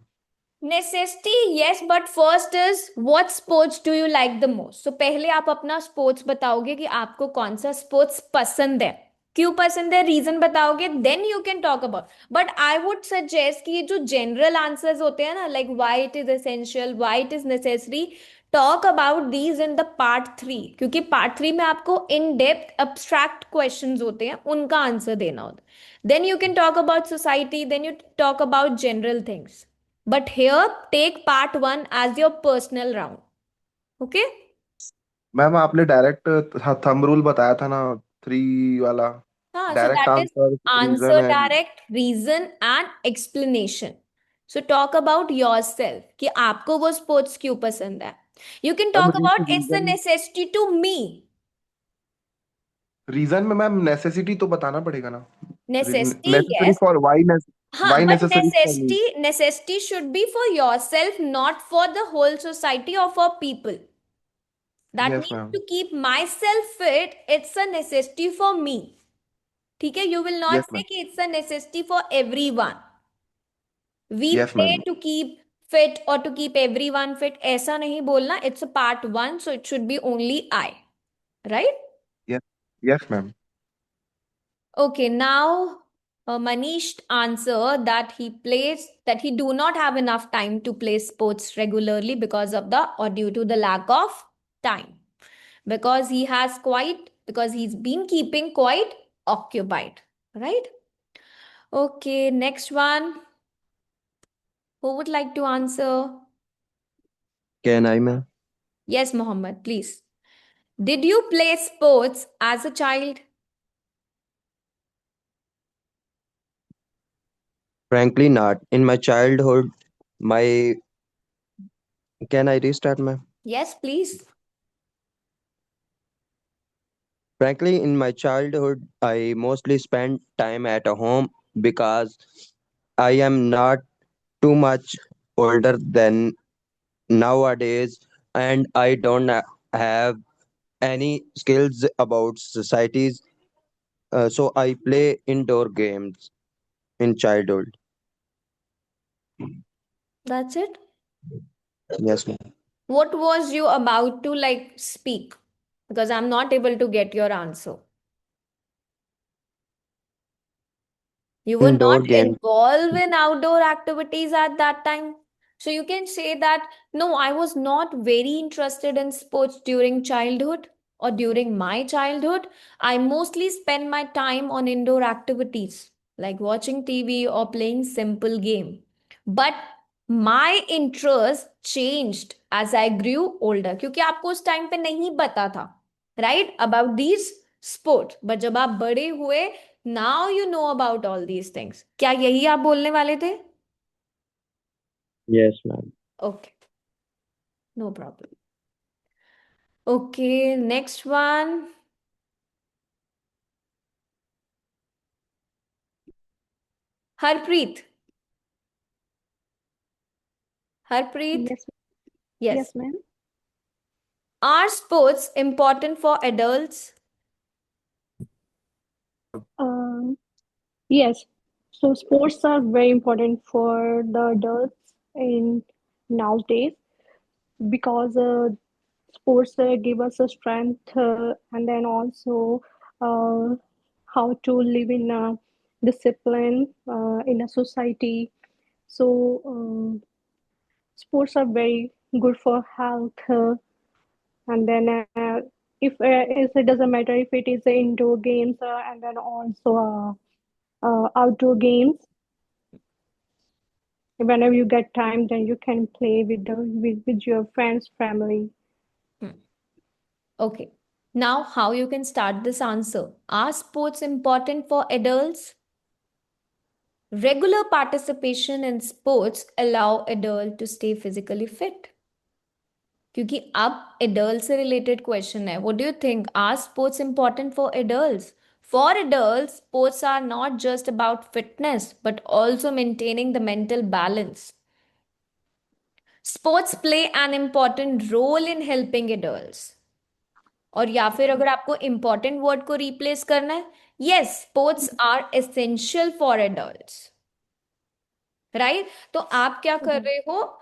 [SPEAKER 1] Necessity, yes, but first is what sports do you like the most? So पहले आप अपना sports बताओगे कि आपको कौन सा sports पसंद है, क्यों पसंद है, रीजन बताओगे, then you can talk about. But I would suggest कि ये जो general answers होते हैं ना, like why it is essential, why it is necessary, talk about these in the part 3, क्योंकि part 3 में आपको in depth abstract questions होते हैं, उनका आंसर देना होता है. Then you can talk about society, then you talk about general things. But here, take part 1 as your personal round. Okay?
[SPEAKER 8] Ma'am आपने डायरेक्ट थंब रूल बताया था ना, 3 वाला.
[SPEAKER 1] हाँ, so
[SPEAKER 8] direct
[SPEAKER 1] that is
[SPEAKER 8] answer,
[SPEAKER 1] answer,
[SPEAKER 8] reason and.
[SPEAKER 1] direct, reason and explanation. So talk about yourself कि आपको वो sports क्यों पसंद है. You can
[SPEAKER 8] ma'am
[SPEAKER 1] talk about it's a
[SPEAKER 8] reason,
[SPEAKER 1] necessity to me.
[SPEAKER 8] Reason में मैम नेसेसिटी तो बताना पड़ेगा ना.
[SPEAKER 1] Necessity,
[SPEAKER 8] necessary
[SPEAKER 1] yes.
[SPEAKER 8] For why,
[SPEAKER 1] हाँ,
[SPEAKER 8] why
[SPEAKER 1] but
[SPEAKER 8] necessary for me.
[SPEAKER 1] necessity should be for yourself, not for the whole society or for people. That
[SPEAKER 8] yes
[SPEAKER 1] means
[SPEAKER 8] ma'am.
[SPEAKER 1] to keep myself fit, it's a necessity for me. ठीक है? You will not
[SPEAKER 8] yes
[SPEAKER 1] say
[SPEAKER 8] ma'am.
[SPEAKER 1] कि it's a necessity for everyone. We
[SPEAKER 8] yes
[SPEAKER 1] play
[SPEAKER 8] ma'am.
[SPEAKER 1] to keep fit or to keep everyone fit. ऐसा नहीं बोलना. It's a part 1, so it should be only I. Right?
[SPEAKER 8] Yes, yes ma'am.
[SPEAKER 1] Okay, now Manish answer that he do not have enough time to play sports regularly because of the or due to the lack of time. Because he's been keeping quite occupied. Right? Okay, next one. Who would like to answer?
[SPEAKER 3] Can I, ma'am?
[SPEAKER 1] Yes, Mohammed, please. Did you play sports as a child?
[SPEAKER 3] Frankly, not. In my childhood, my can I restart, ma'am?
[SPEAKER 1] Yes, please.
[SPEAKER 3] Frankly, in my childhood, I mostly spent time at home because I am not too much older than nowadays, and I don't have any skills about societies. So I play indoor games in childhood.
[SPEAKER 1] That's it.
[SPEAKER 3] Yes, ma'am.
[SPEAKER 1] What was you about to like speak? Because I'm not able to get your answer. You were not
[SPEAKER 3] Indoor games.
[SPEAKER 1] involved in outdoor activities at that time. So you can say that, no, I was not very interested in sports during childhood or during my childhood. I mostly spend my time on indoor activities like watching TV or playing simple game. But my interest changed as I grew older क्योंकि आपको उस time पे नहीं पता था right about these sports. But जब आप बड़े हुए now you know about all these things. क्या यही आप बोलने वाले थे?
[SPEAKER 3] Yes, ma'am.
[SPEAKER 1] Okay, no problem. Okay, next one. Harpreet. Harpreet.
[SPEAKER 2] Yes,
[SPEAKER 1] Yes.
[SPEAKER 2] yes, ma'am.
[SPEAKER 1] Are sports important for adults?
[SPEAKER 2] Um, yes. So sports are very important for the adults in nowadays because sports give us a strength and then also uh, how to live in a discipline in a society. So sports are very good for health, and then if it doesn't matter if it is indoor games and then also outdoor games. Whenever you get time, then you can play with your friends, family.
[SPEAKER 1] Hmm. Okay. Now, how you can start this answer? Are sports important for adults? Regular participation in sports allow adult to stay physically fit. क्योंकि अब adult से related question है. What do you think? Are sports important for adults? For adults sports are not just about fitness but also maintaining the mental balance. Sports play an important role in helping adults. और या फिर अगर आपको important word को replace करना है, yes sports are essential for adults. Right? तो आप क्या कर रहे हो?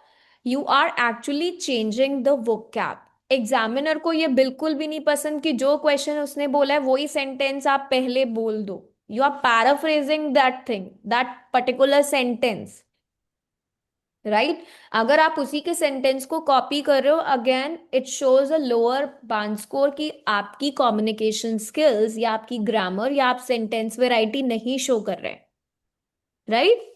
[SPEAKER 1] You are actually changing the vocab. Examiner को ये बिल्कुल भी नहीं पसंद कि जो क्वेश्चन उसने बोला है वही सेंटेंस आप पहले बोल दो. You are paraphrasing that thing, that particular sentence. Right? अगर आप उसी के सेंटेंस को कॉपी कर रहे हो, again it shows a lower bond score कि आपकी कम्युनिकेशन स्किल्स या आपकी ग्रामर या आप सेंटेंस वेराइटी नहीं शो कर रहे. Right?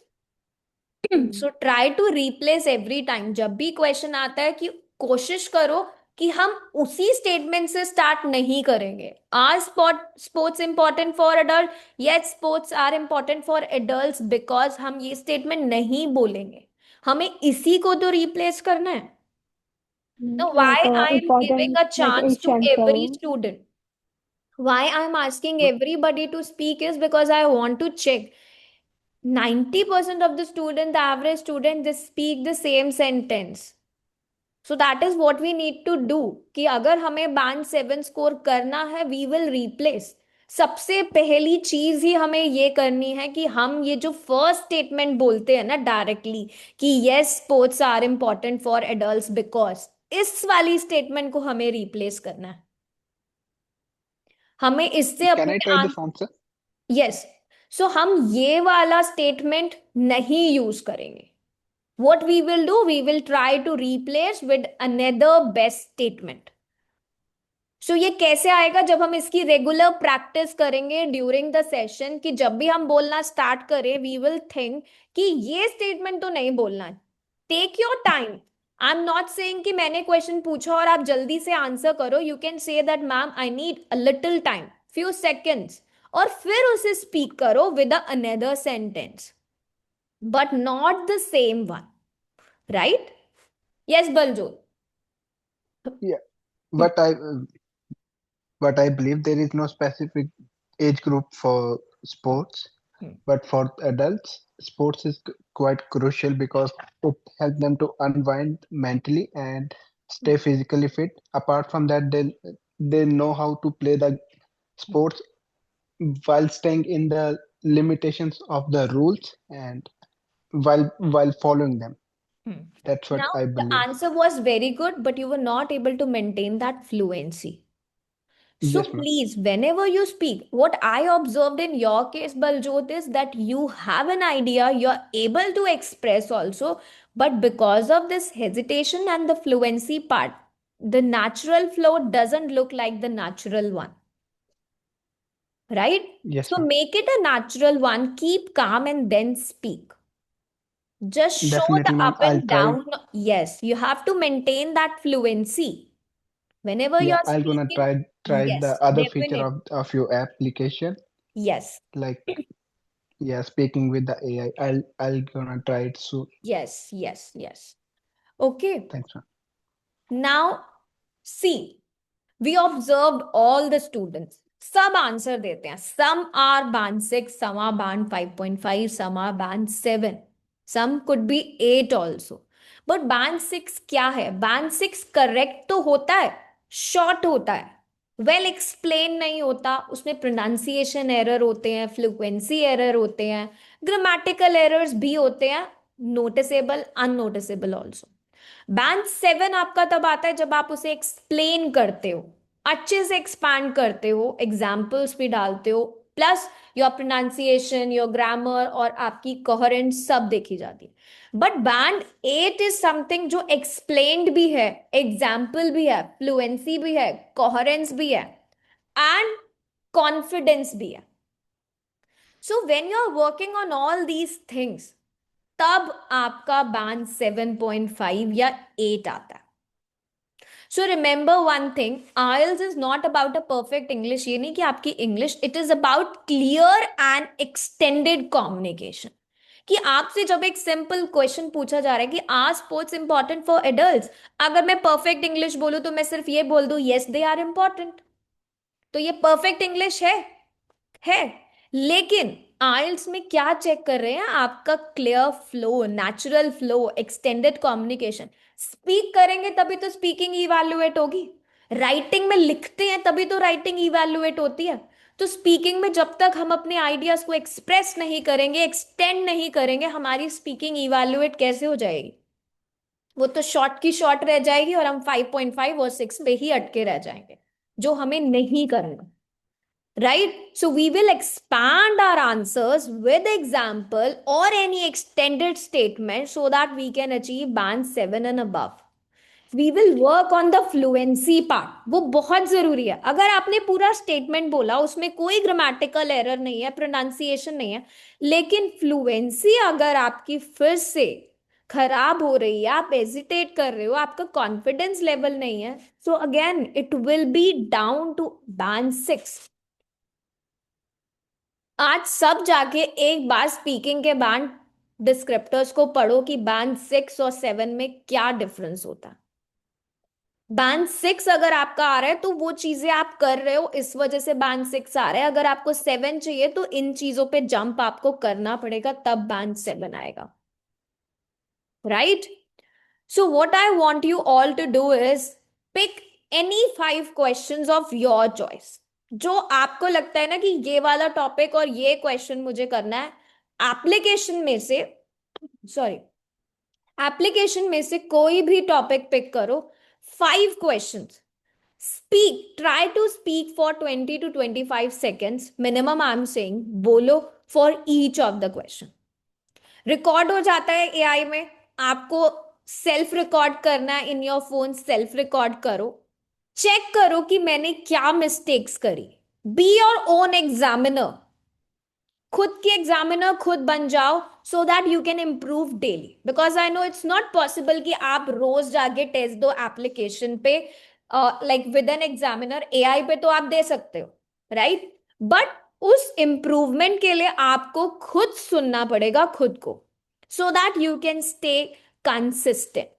[SPEAKER 1] So try to replace every time. जब भी क्वेश्चन आता है कि कोशिश करो कि हम उसी स्टेटमेंट से स्टार्ट नहीं करेंगे. Are sports important for adult? Yes sports are important for adults because हम ये स्टेटमेंट नहीं बोलेंगे. हमें इसी को तो रिप्लेस करना है. Now, why
[SPEAKER 2] Like
[SPEAKER 1] I am giving
[SPEAKER 2] important,
[SPEAKER 1] a
[SPEAKER 2] like
[SPEAKER 1] chance to every
[SPEAKER 2] essential.
[SPEAKER 1] student? Why I am asking everybody to speak is because I want to check 90% of the student, the average student, they speak the same sentence. So that is what we need to do. कि अगर हमें band 7 score करना है, we will replace. सबसे पहली चीज ही हमें ये करनी है कि हम ये जो फर्स्ट स्टेटमेंट बोलते हैं ना डायरेक्टली कि yes sports are important for adults because, इस वाली स्टेटमेंट को हमें रिप्लेस करना है. हमें इससे
[SPEAKER 9] Can
[SPEAKER 1] अपने
[SPEAKER 9] I try this answer?
[SPEAKER 1] Yes. So हम ये वाला स्टेटमेंट नहीं यूज करेंगे. What we will do, we will try to replace with another best statement. So ये कैसे आएगा? जब हम इसकी रेगुलर प्रैक्टिस करेंगे ड्यूरिंग द सेशन कि जब भी हम बोलना स्टार्ट करें वी विल थिंक कि ये स्टेटमेंट तो नहीं बोलना है. Take your time. I am not saying कि मैंने क्वेश्चन पूछा और आप जल्दी से आंसर करो. You can say that ma'am I need a little time, few seconds, और फिर उसे स्पीक करो with another sentence. but not the same one, right? Yes, Baljot.
[SPEAKER 9] Yeah, but I believe there is no specific age group for sports,
[SPEAKER 1] Hmm.
[SPEAKER 9] but for adults, sports is quite crucial because it helps them to unwind mentally and stay physically fit. Apart from that, they know how to play the sports while staying in the limitations of the rules and while following them.
[SPEAKER 1] Hmm.
[SPEAKER 9] That's what
[SPEAKER 1] Now,
[SPEAKER 9] I
[SPEAKER 1] the
[SPEAKER 9] believe.
[SPEAKER 1] answer was very good, but you were not able to maintain that fluency. So
[SPEAKER 9] Yes, ma'am.
[SPEAKER 1] please, whenever you speak, what I observed in your case, Baljot, is that you have an idea, you're able to express also, but because of this hesitation and the fluency part, the natural flow doesn't look like the natural one, right?
[SPEAKER 9] Yes,
[SPEAKER 1] So
[SPEAKER 9] ma'am.
[SPEAKER 1] make it a natural one, keep calm and then speak. Just show the
[SPEAKER 9] Definitely, ma'am.
[SPEAKER 1] up
[SPEAKER 9] I'll
[SPEAKER 1] and
[SPEAKER 9] try.
[SPEAKER 1] down. Yes, you have to maintain that fluency. Whenever
[SPEAKER 9] Yeah,
[SPEAKER 1] you're
[SPEAKER 9] I'll gonna
[SPEAKER 1] speaking,
[SPEAKER 9] try
[SPEAKER 1] yes,
[SPEAKER 9] the other feature
[SPEAKER 1] definitely.
[SPEAKER 9] of your application,
[SPEAKER 1] Yes,
[SPEAKER 9] like yeah, speaking with the AI. I'll gonna try it soon.
[SPEAKER 1] yes, yes, yes. Okay.
[SPEAKER 9] Thanks, ma'am.
[SPEAKER 1] Now, see, we observed all the students. सब answer देते हैं. Some are band 6, some are band 5.5, some are band 7. Some could be 8 also. But band 6 क्या है? Band 6 correct तो होता है, short होता है, well explained नहीं होता, उसमें pronunciation error होते हैं, frequency error होते हैं, grammatical errors भी होते हैं, noticeable, unnoticeable also. बैंड 7 आपका तब आता है जब आप उसे एक्सप्लेन करते हो, अच्छे से एक्सपैंड करते हो, एग्जाम्पल्स भी डालते हो, plus your pronunciation, your grammar और आपकी कोहेरेंस सब देखी जाती है. बट बैंड 8 इज समथिंग जो एक्सप्लेन्ड भी है, एग्जाम्पल भी है, फ्लुएंसी भी है, कोहेरेंस भी है एंड कॉन्फिडेंस भी है. So when you are working on all these things, तब आपका बैंड 7.5 या 8 आता है. So remember one thing, IELTS is not about a perfect English. ये नहीं कि आपकी English, it is about clear and extended communication. कि आपसे जब एक सिंपल क्वेश्चन पूछा जा रहा है कि are sports important for adults, अगर मैं परफेक्ट इंग्लिश बोलूं तो मैं सिर्फ ये बोल दूं यस दे आर इंपॉर्टेंट, तो ये परफेक्ट इंग्लिश है. लेकिन आइल्स में क्या चेक कर रहे हैं? आपका clear flow, natural flow, extended communication. Speak करेंगे तभी तो स्पीकिंग इवैल्यूएट होगी. राइटिंग में लिखते हैं तभी तो राइटिंग इवैल्यूएट होती है. तो स्पीकिंग में जब तक हम अपने आइडियाज को एक्सप्रेस नहीं करेंगे, एक्सटेंड नहीं करेंगे, हमारी स्पीकिंग इवैल्यूएट कैसे हो जाएगी? वो तो शॉर्ट की शॉर्ट रह जाएगी और हम 5.5 और 6 पे ही अटके रह जाएंगे, जो हमें नहीं करना. Right? So we will expand our answers with example or any extended statement so that we can achieve band 7 and above. We will work on the fluency part. वो बहुत जरूरी है. अगर आपने पूरा स्टेटमेंट बोला, उसमें कोई ग्रामेटिकल एरर नहीं है, प्रोनाउंसिएशन नहीं है, लेकिन फ्लुएंसी अगर आपकी फिर से खराब हो रही है, आप हेजिटेट कर रहे हो, आपका कॉन्फिडेंस लेवल नहीं है, so again it will be down to band 6. आज सब जाके एक बार स्पीकिंग के बैंड डिस्क्रिप्टर्स को पढ़ो कि बैंड 6 और 7 में क्या डिफरेंस होता है. बैंड 6 अगर आपका आ रहा है तो वो चीजें आप कर रहे हो, इस वजह से बैंड 6 आ रहा है. अगर आपको 7 चाहिए तो इन चीजों पे जंप आपको करना पड़ेगा, तब बैंड 7 आएगा. Right? So what I want you all to do is pick any 5 questions of your choice. जो आपको लगता है ना कि ये वाला टॉपिक और ये क्वेश्चन मुझे करना है, एप्लीकेशन में से, सॉरी, एप्लीकेशन में से कोई भी टॉपिक पिक करो, 5 questions. Speak, try to speak for 20 to 25 seconds minimum. I am saying बोलो for each of the question. Record हो जाता है एआई में, आपको सेल्फ रिकॉर्ड करना है in your phone, self record करो, चेक करो कि मैंने क्या मिस्टेक्स करी. Be your own examiner. खुद की एग्जामिनर खुद बन जाओ so that you can improve daily. Because I know it's not possible कि आप रोज जाके टेस्ट दो एप्लीकेशन पे, like with an examiner. AI पे तो आप दे सकते हो, राइट? बट उस इंप्रूवमेंट के लिए आपको खुद सुनना पड़ेगा खुद को. so that you can stay consistent.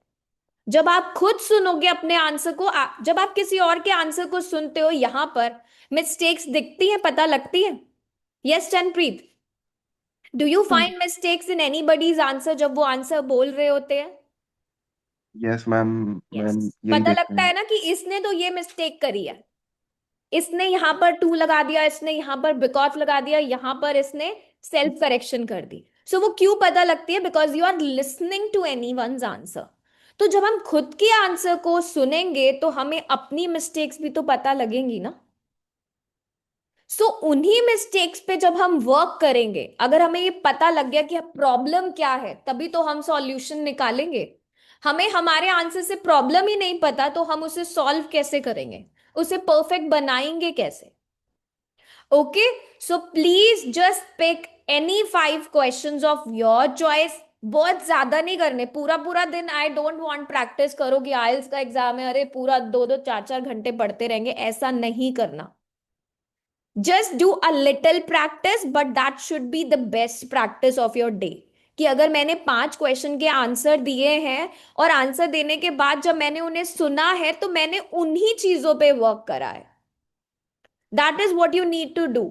[SPEAKER 1] जब आप खुद सुनोगे अपने आंसर को, जब आप किसी और के आंसर को सुनते हो, यहां पर मिस्टेक्स दिखती है, पता लगती है? Yes Chanpreet, do you find mistakes in anybody's answer जब वो आंसर बोल रहे होते हैं?
[SPEAKER 8] यस मैम, मैम
[SPEAKER 1] यस,
[SPEAKER 8] यही
[SPEAKER 1] पता
[SPEAKER 8] देखते
[SPEAKER 1] लगता
[SPEAKER 8] हैं।
[SPEAKER 1] है ना कि इसने तो ये मिस्टेक करी है, इसने यहां पर टू लगा दिया, इसने यहां पर बिकॉज लगा दिया, यहां पर इसने सेल्फ करेक्शन कर दी। सो वो क्यों पता लगती है? Because you are listening to any ones answer. तो जब हम खुद के आंसर को सुनेंगे तो हमें अपनी मिस्टेक्स भी तो पता लगेंगी ना। सो उन्हीं मिस्टेक्स पे जब हम वर्क करेंगे, अगर हमें ये पता लग गया कि प्रॉब्लम क्या है, तभी तो हम सॉल्यूशन निकालेंगे। हमें हमारे आंसर से प्रॉब्लम ही नहीं पता तो हम उसे सॉल्व कैसे करेंगे, उसे परफेक्ट बनाएंगे कैसे? Okay, so please just pick any 5 questions of your choice. बहुत ज्यादा नहीं करने, पूरा पूरा दिन आई डोंट वांट प्रैक्टिस करो कि आइल्स का एग्जाम है, अरे पूरा 2-2 4-4 घंटे पढ़ते रहेंगे, ऐसा नहीं करना। Just do a little practice, but that should be the best practice of your day. कि अगर मैंने 5 क्वेश्चन के आंसर दिए हैं और आंसर देने के बाद जब मैंने उन्हें सुना है तो मैंने उन्हीं चीजों पे वर्क करा है। That is what you need to do.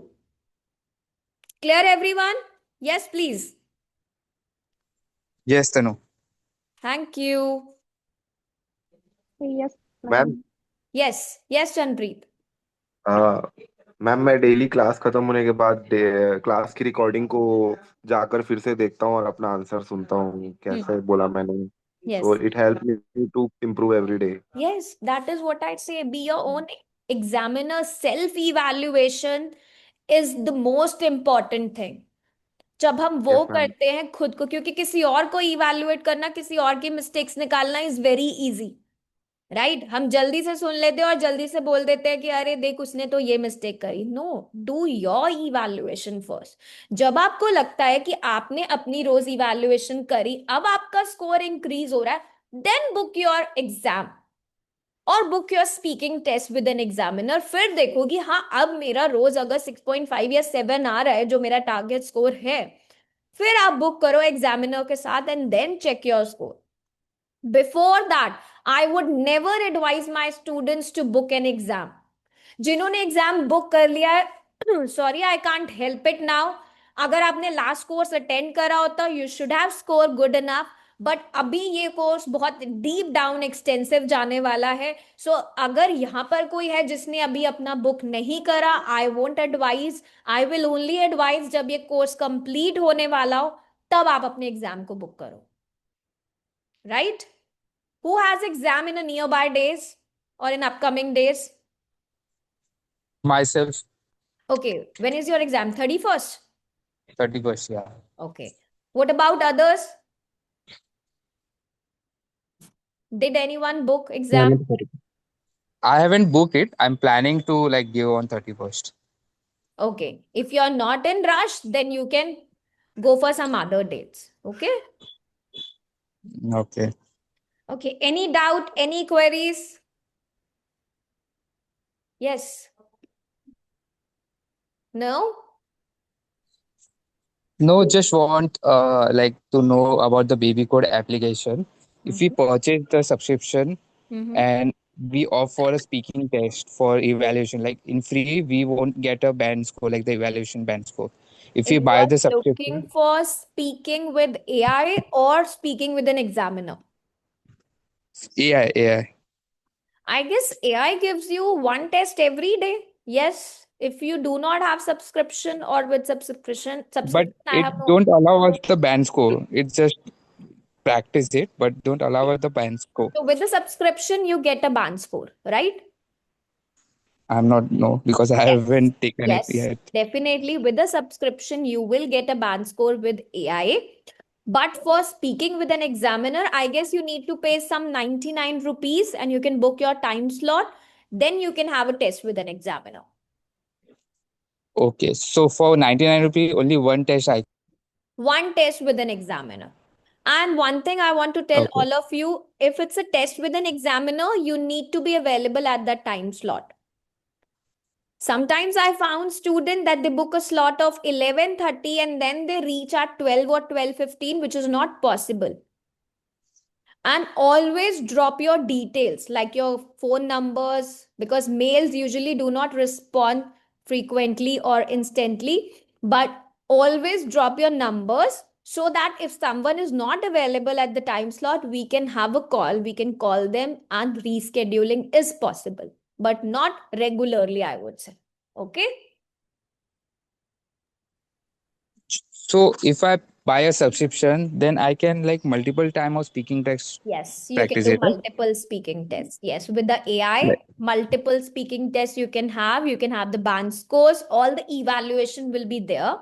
[SPEAKER 1] Clear everyone? Yes please.
[SPEAKER 4] Yes, Tanu.
[SPEAKER 1] Thank you.
[SPEAKER 2] Yes,
[SPEAKER 8] ma'am
[SPEAKER 2] ma'am.
[SPEAKER 1] Yes yes Chandrapreet.
[SPEAKER 8] Ma'am मैं डेली क्लास खत्म होने के बाद क्लास की रिकॉर्डिंग को जाकर फिर से देखता हूँ और अपना आंसर सुनता हूँ कैसे बोला मैंने।
[SPEAKER 1] यस
[SPEAKER 8] तो it help me to improve every day.
[SPEAKER 1] yes, that is what I'd say. Be your own examiner. Self evaluation is the most important thing. जब हम वो
[SPEAKER 8] यस मैम।
[SPEAKER 1] करते हैं खुद को, क्योंकि किसी और को इवैल्यूएट करना, किसी और की मिस्टेक्स निकालना इज वेरी इजी, राइट? हम जल्दी से सुन लेते हैं और जल्दी से बोल देते हैं कि अरे देख उसने तो ये मिस्टेक करी। No, do your evaluation first. जब आपको लगता है कि आपने अपनी रोज इवैल्यूएशन करी, अब आपका स्कोर इंक्रीज हो रहा है, देन बुक योर एग्जाम और book your speaking test with an examiner. फिर देखो कि हाँ, अब मेरा रोज अगर 6.5 या 7 आ रहा है जो मेरा टारगेट स्कोर है, फिर आप बुक करो एग्जामिनर के साथ and then check your score. Before that I would never advise my students to book an exam. जिन्होंने एग्जाम बुक कर लिया है, sorry I can't help it now. अगर आपने लास्ट कोर्स अटेंड करा होता, you should have score good enough, but अभी ये कोर्स बहुत डीप डाउन एक्सटेंसिव जाने वाला है। सो अगर यहाँ पर कोई है जिसने अभी अपना बुक नहीं करा, I won't advise, I will only advise जब ये कोर्स कंप्लीट होने वाला हो तब आप अपने एग्जाम को बुक करो, right? Who has exam in nearby days और in upcoming days?
[SPEAKER 4] Myself,
[SPEAKER 1] Okay, when is your exam? 31st?
[SPEAKER 4] 31st, yeah.
[SPEAKER 1] Okay. What about others? Did anyone book exam?
[SPEAKER 4] I haven't booked it. I'm planning to like give on 31st.
[SPEAKER 1] Okay. If you're not in rush, then you can go for some other dates. Okay?
[SPEAKER 4] Okay.
[SPEAKER 1] Okay. Any doubt? Any queries? Yes. No?
[SPEAKER 4] No, just want like to know about the baby code application. If we purchase the subscription
[SPEAKER 1] Mm-hmm.
[SPEAKER 4] and we offer a speaking test for evaluation, like in free, we won't get a band score, like the evaluation band score. If we
[SPEAKER 1] You
[SPEAKER 4] buy
[SPEAKER 1] are
[SPEAKER 4] the
[SPEAKER 1] looking
[SPEAKER 4] subscription,
[SPEAKER 1] for speaking with AI or speaking with an examiner?
[SPEAKER 4] AI.
[SPEAKER 1] I guess AI gives you one test every day. Yes. If you do not have subscription or with subscription,
[SPEAKER 4] But
[SPEAKER 1] I
[SPEAKER 4] it
[SPEAKER 1] have no.
[SPEAKER 4] don't allow us the band score. It just practice it, but don't allow us the band score.
[SPEAKER 1] So with the subscription, you get a band score, right?
[SPEAKER 4] I'm not no because I
[SPEAKER 1] Yes.
[SPEAKER 4] haven't taken it
[SPEAKER 1] Yes,
[SPEAKER 4] yet.
[SPEAKER 1] definitely. With the subscription, you will get a band score with AI. But for speaking with an examiner, I guess you need to pay some 99 rupees and you can book your time slot. Then you can have a test with an examiner.
[SPEAKER 4] Okay, so for 99 rupee, only one test I.
[SPEAKER 1] One test with an examiner. And one thing I want to tell
[SPEAKER 4] Okay.
[SPEAKER 1] all of you, if it's a test with an examiner, you need to be available at that time slot. Sometimes I found student that they book a slot of 11:30 and then they reach at 12 or 12:15, which is not possible. And always drop your details like your phone numbers, because mails usually do not respond frequently or instantly, but always drop your numbers so that if someone is not available at the time slot, we can have a call, we can call them, and rescheduling is possible, but not regularly, I would say. Okay.
[SPEAKER 4] So if I buy a subscription, then I can like multiple time of speaking text
[SPEAKER 1] Yes, you can
[SPEAKER 4] practice
[SPEAKER 1] do
[SPEAKER 4] it, right?
[SPEAKER 1] multiple speaking tests. Yes, with the AI,
[SPEAKER 4] Like,
[SPEAKER 1] multiple speaking tests you can have. You can have the band scores, all the evaluation will be there.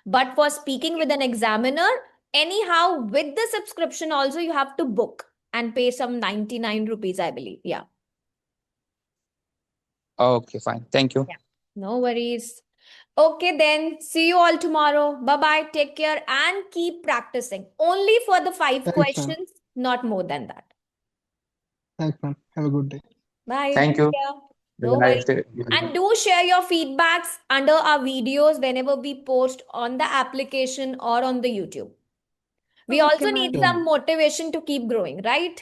[SPEAKER 1] But for speaking with an examiner, anyhow, with the subscription also, you have to book and pay some 99 rupees, I believe. Yeah.
[SPEAKER 4] okay, fine. Thank you.
[SPEAKER 1] Yeah. No worries. Okay, then see you all tomorrow. Bye bye. Take care and keep practicing. Only for the 5
[SPEAKER 9] Thanks, ma'am.
[SPEAKER 1] questions, not more than that.
[SPEAKER 9] Thanks, ma'am. Have a good day.
[SPEAKER 1] Bye.
[SPEAKER 4] Thank
[SPEAKER 1] Take
[SPEAKER 4] you.
[SPEAKER 1] care.
[SPEAKER 4] Have
[SPEAKER 1] No
[SPEAKER 4] a nice
[SPEAKER 1] worries.
[SPEAKER 4] day.
[SPEAKER 1] And do share your feedbacks under our videos whenever we post on the application or on the YouTube. We
[SPEAKER 2] Okay,
[SPEAKER 1] also
[SPEAKER 2] ma'am.
[SPEAKER 1] need
[SPEAKER 9] Sure,
[SPEAKER 1] some
[SPEAKER 9] ma'am.
[SPEAKER 1] motivation to keep growing, right?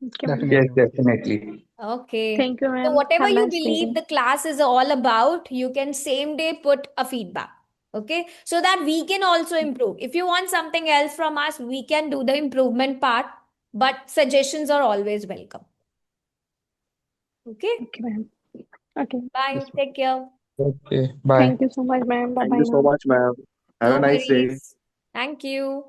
[SPEAKER 2] Okay, ma'am.
[SPEAKER 4] Yes,
[SPEAKER 9] Definitely, ma'am.
[SPEAKER 4] definitely.
[SPEAKER 1] Okay.
[SPEAKER 2] Thank you,
[SPEAKER 1] So
[SPEAKER 2] ma'am.
[SPEAKER 1] whatever
[SPEAKER 2] Have a
[SPEAKER 1] you
[SPEAKER 2] nice day.
[SPEAKER 1] believe the class is all about, you can same day put a feedback. Okay. So that we can also improve. If you want something else from us, we can do the improvement part, but suggestions are always welcome. Okay.
[SPEAKER 2] Okay, ma'am. Okay.
[SPEAKER 1] Bye.
[SPEAKER 9] Yes, ma'am.
[SPEAKER 1] Take care.
[SPEAKER 4] Okay, bye.
[SPEAKER 2] Thank you so much, ma'am.
[SPEAKER 8] Thank
[SPEAKER 2] Bye-bye
[SPEAKER 8] you so
[SPEAKER 2] now.
[SPEAKER 8] much, ma'am. Have
[SPEAKER 1] No
[SPEAKER 8] a nice day.
[SPEAKER 1] worries. Thank you.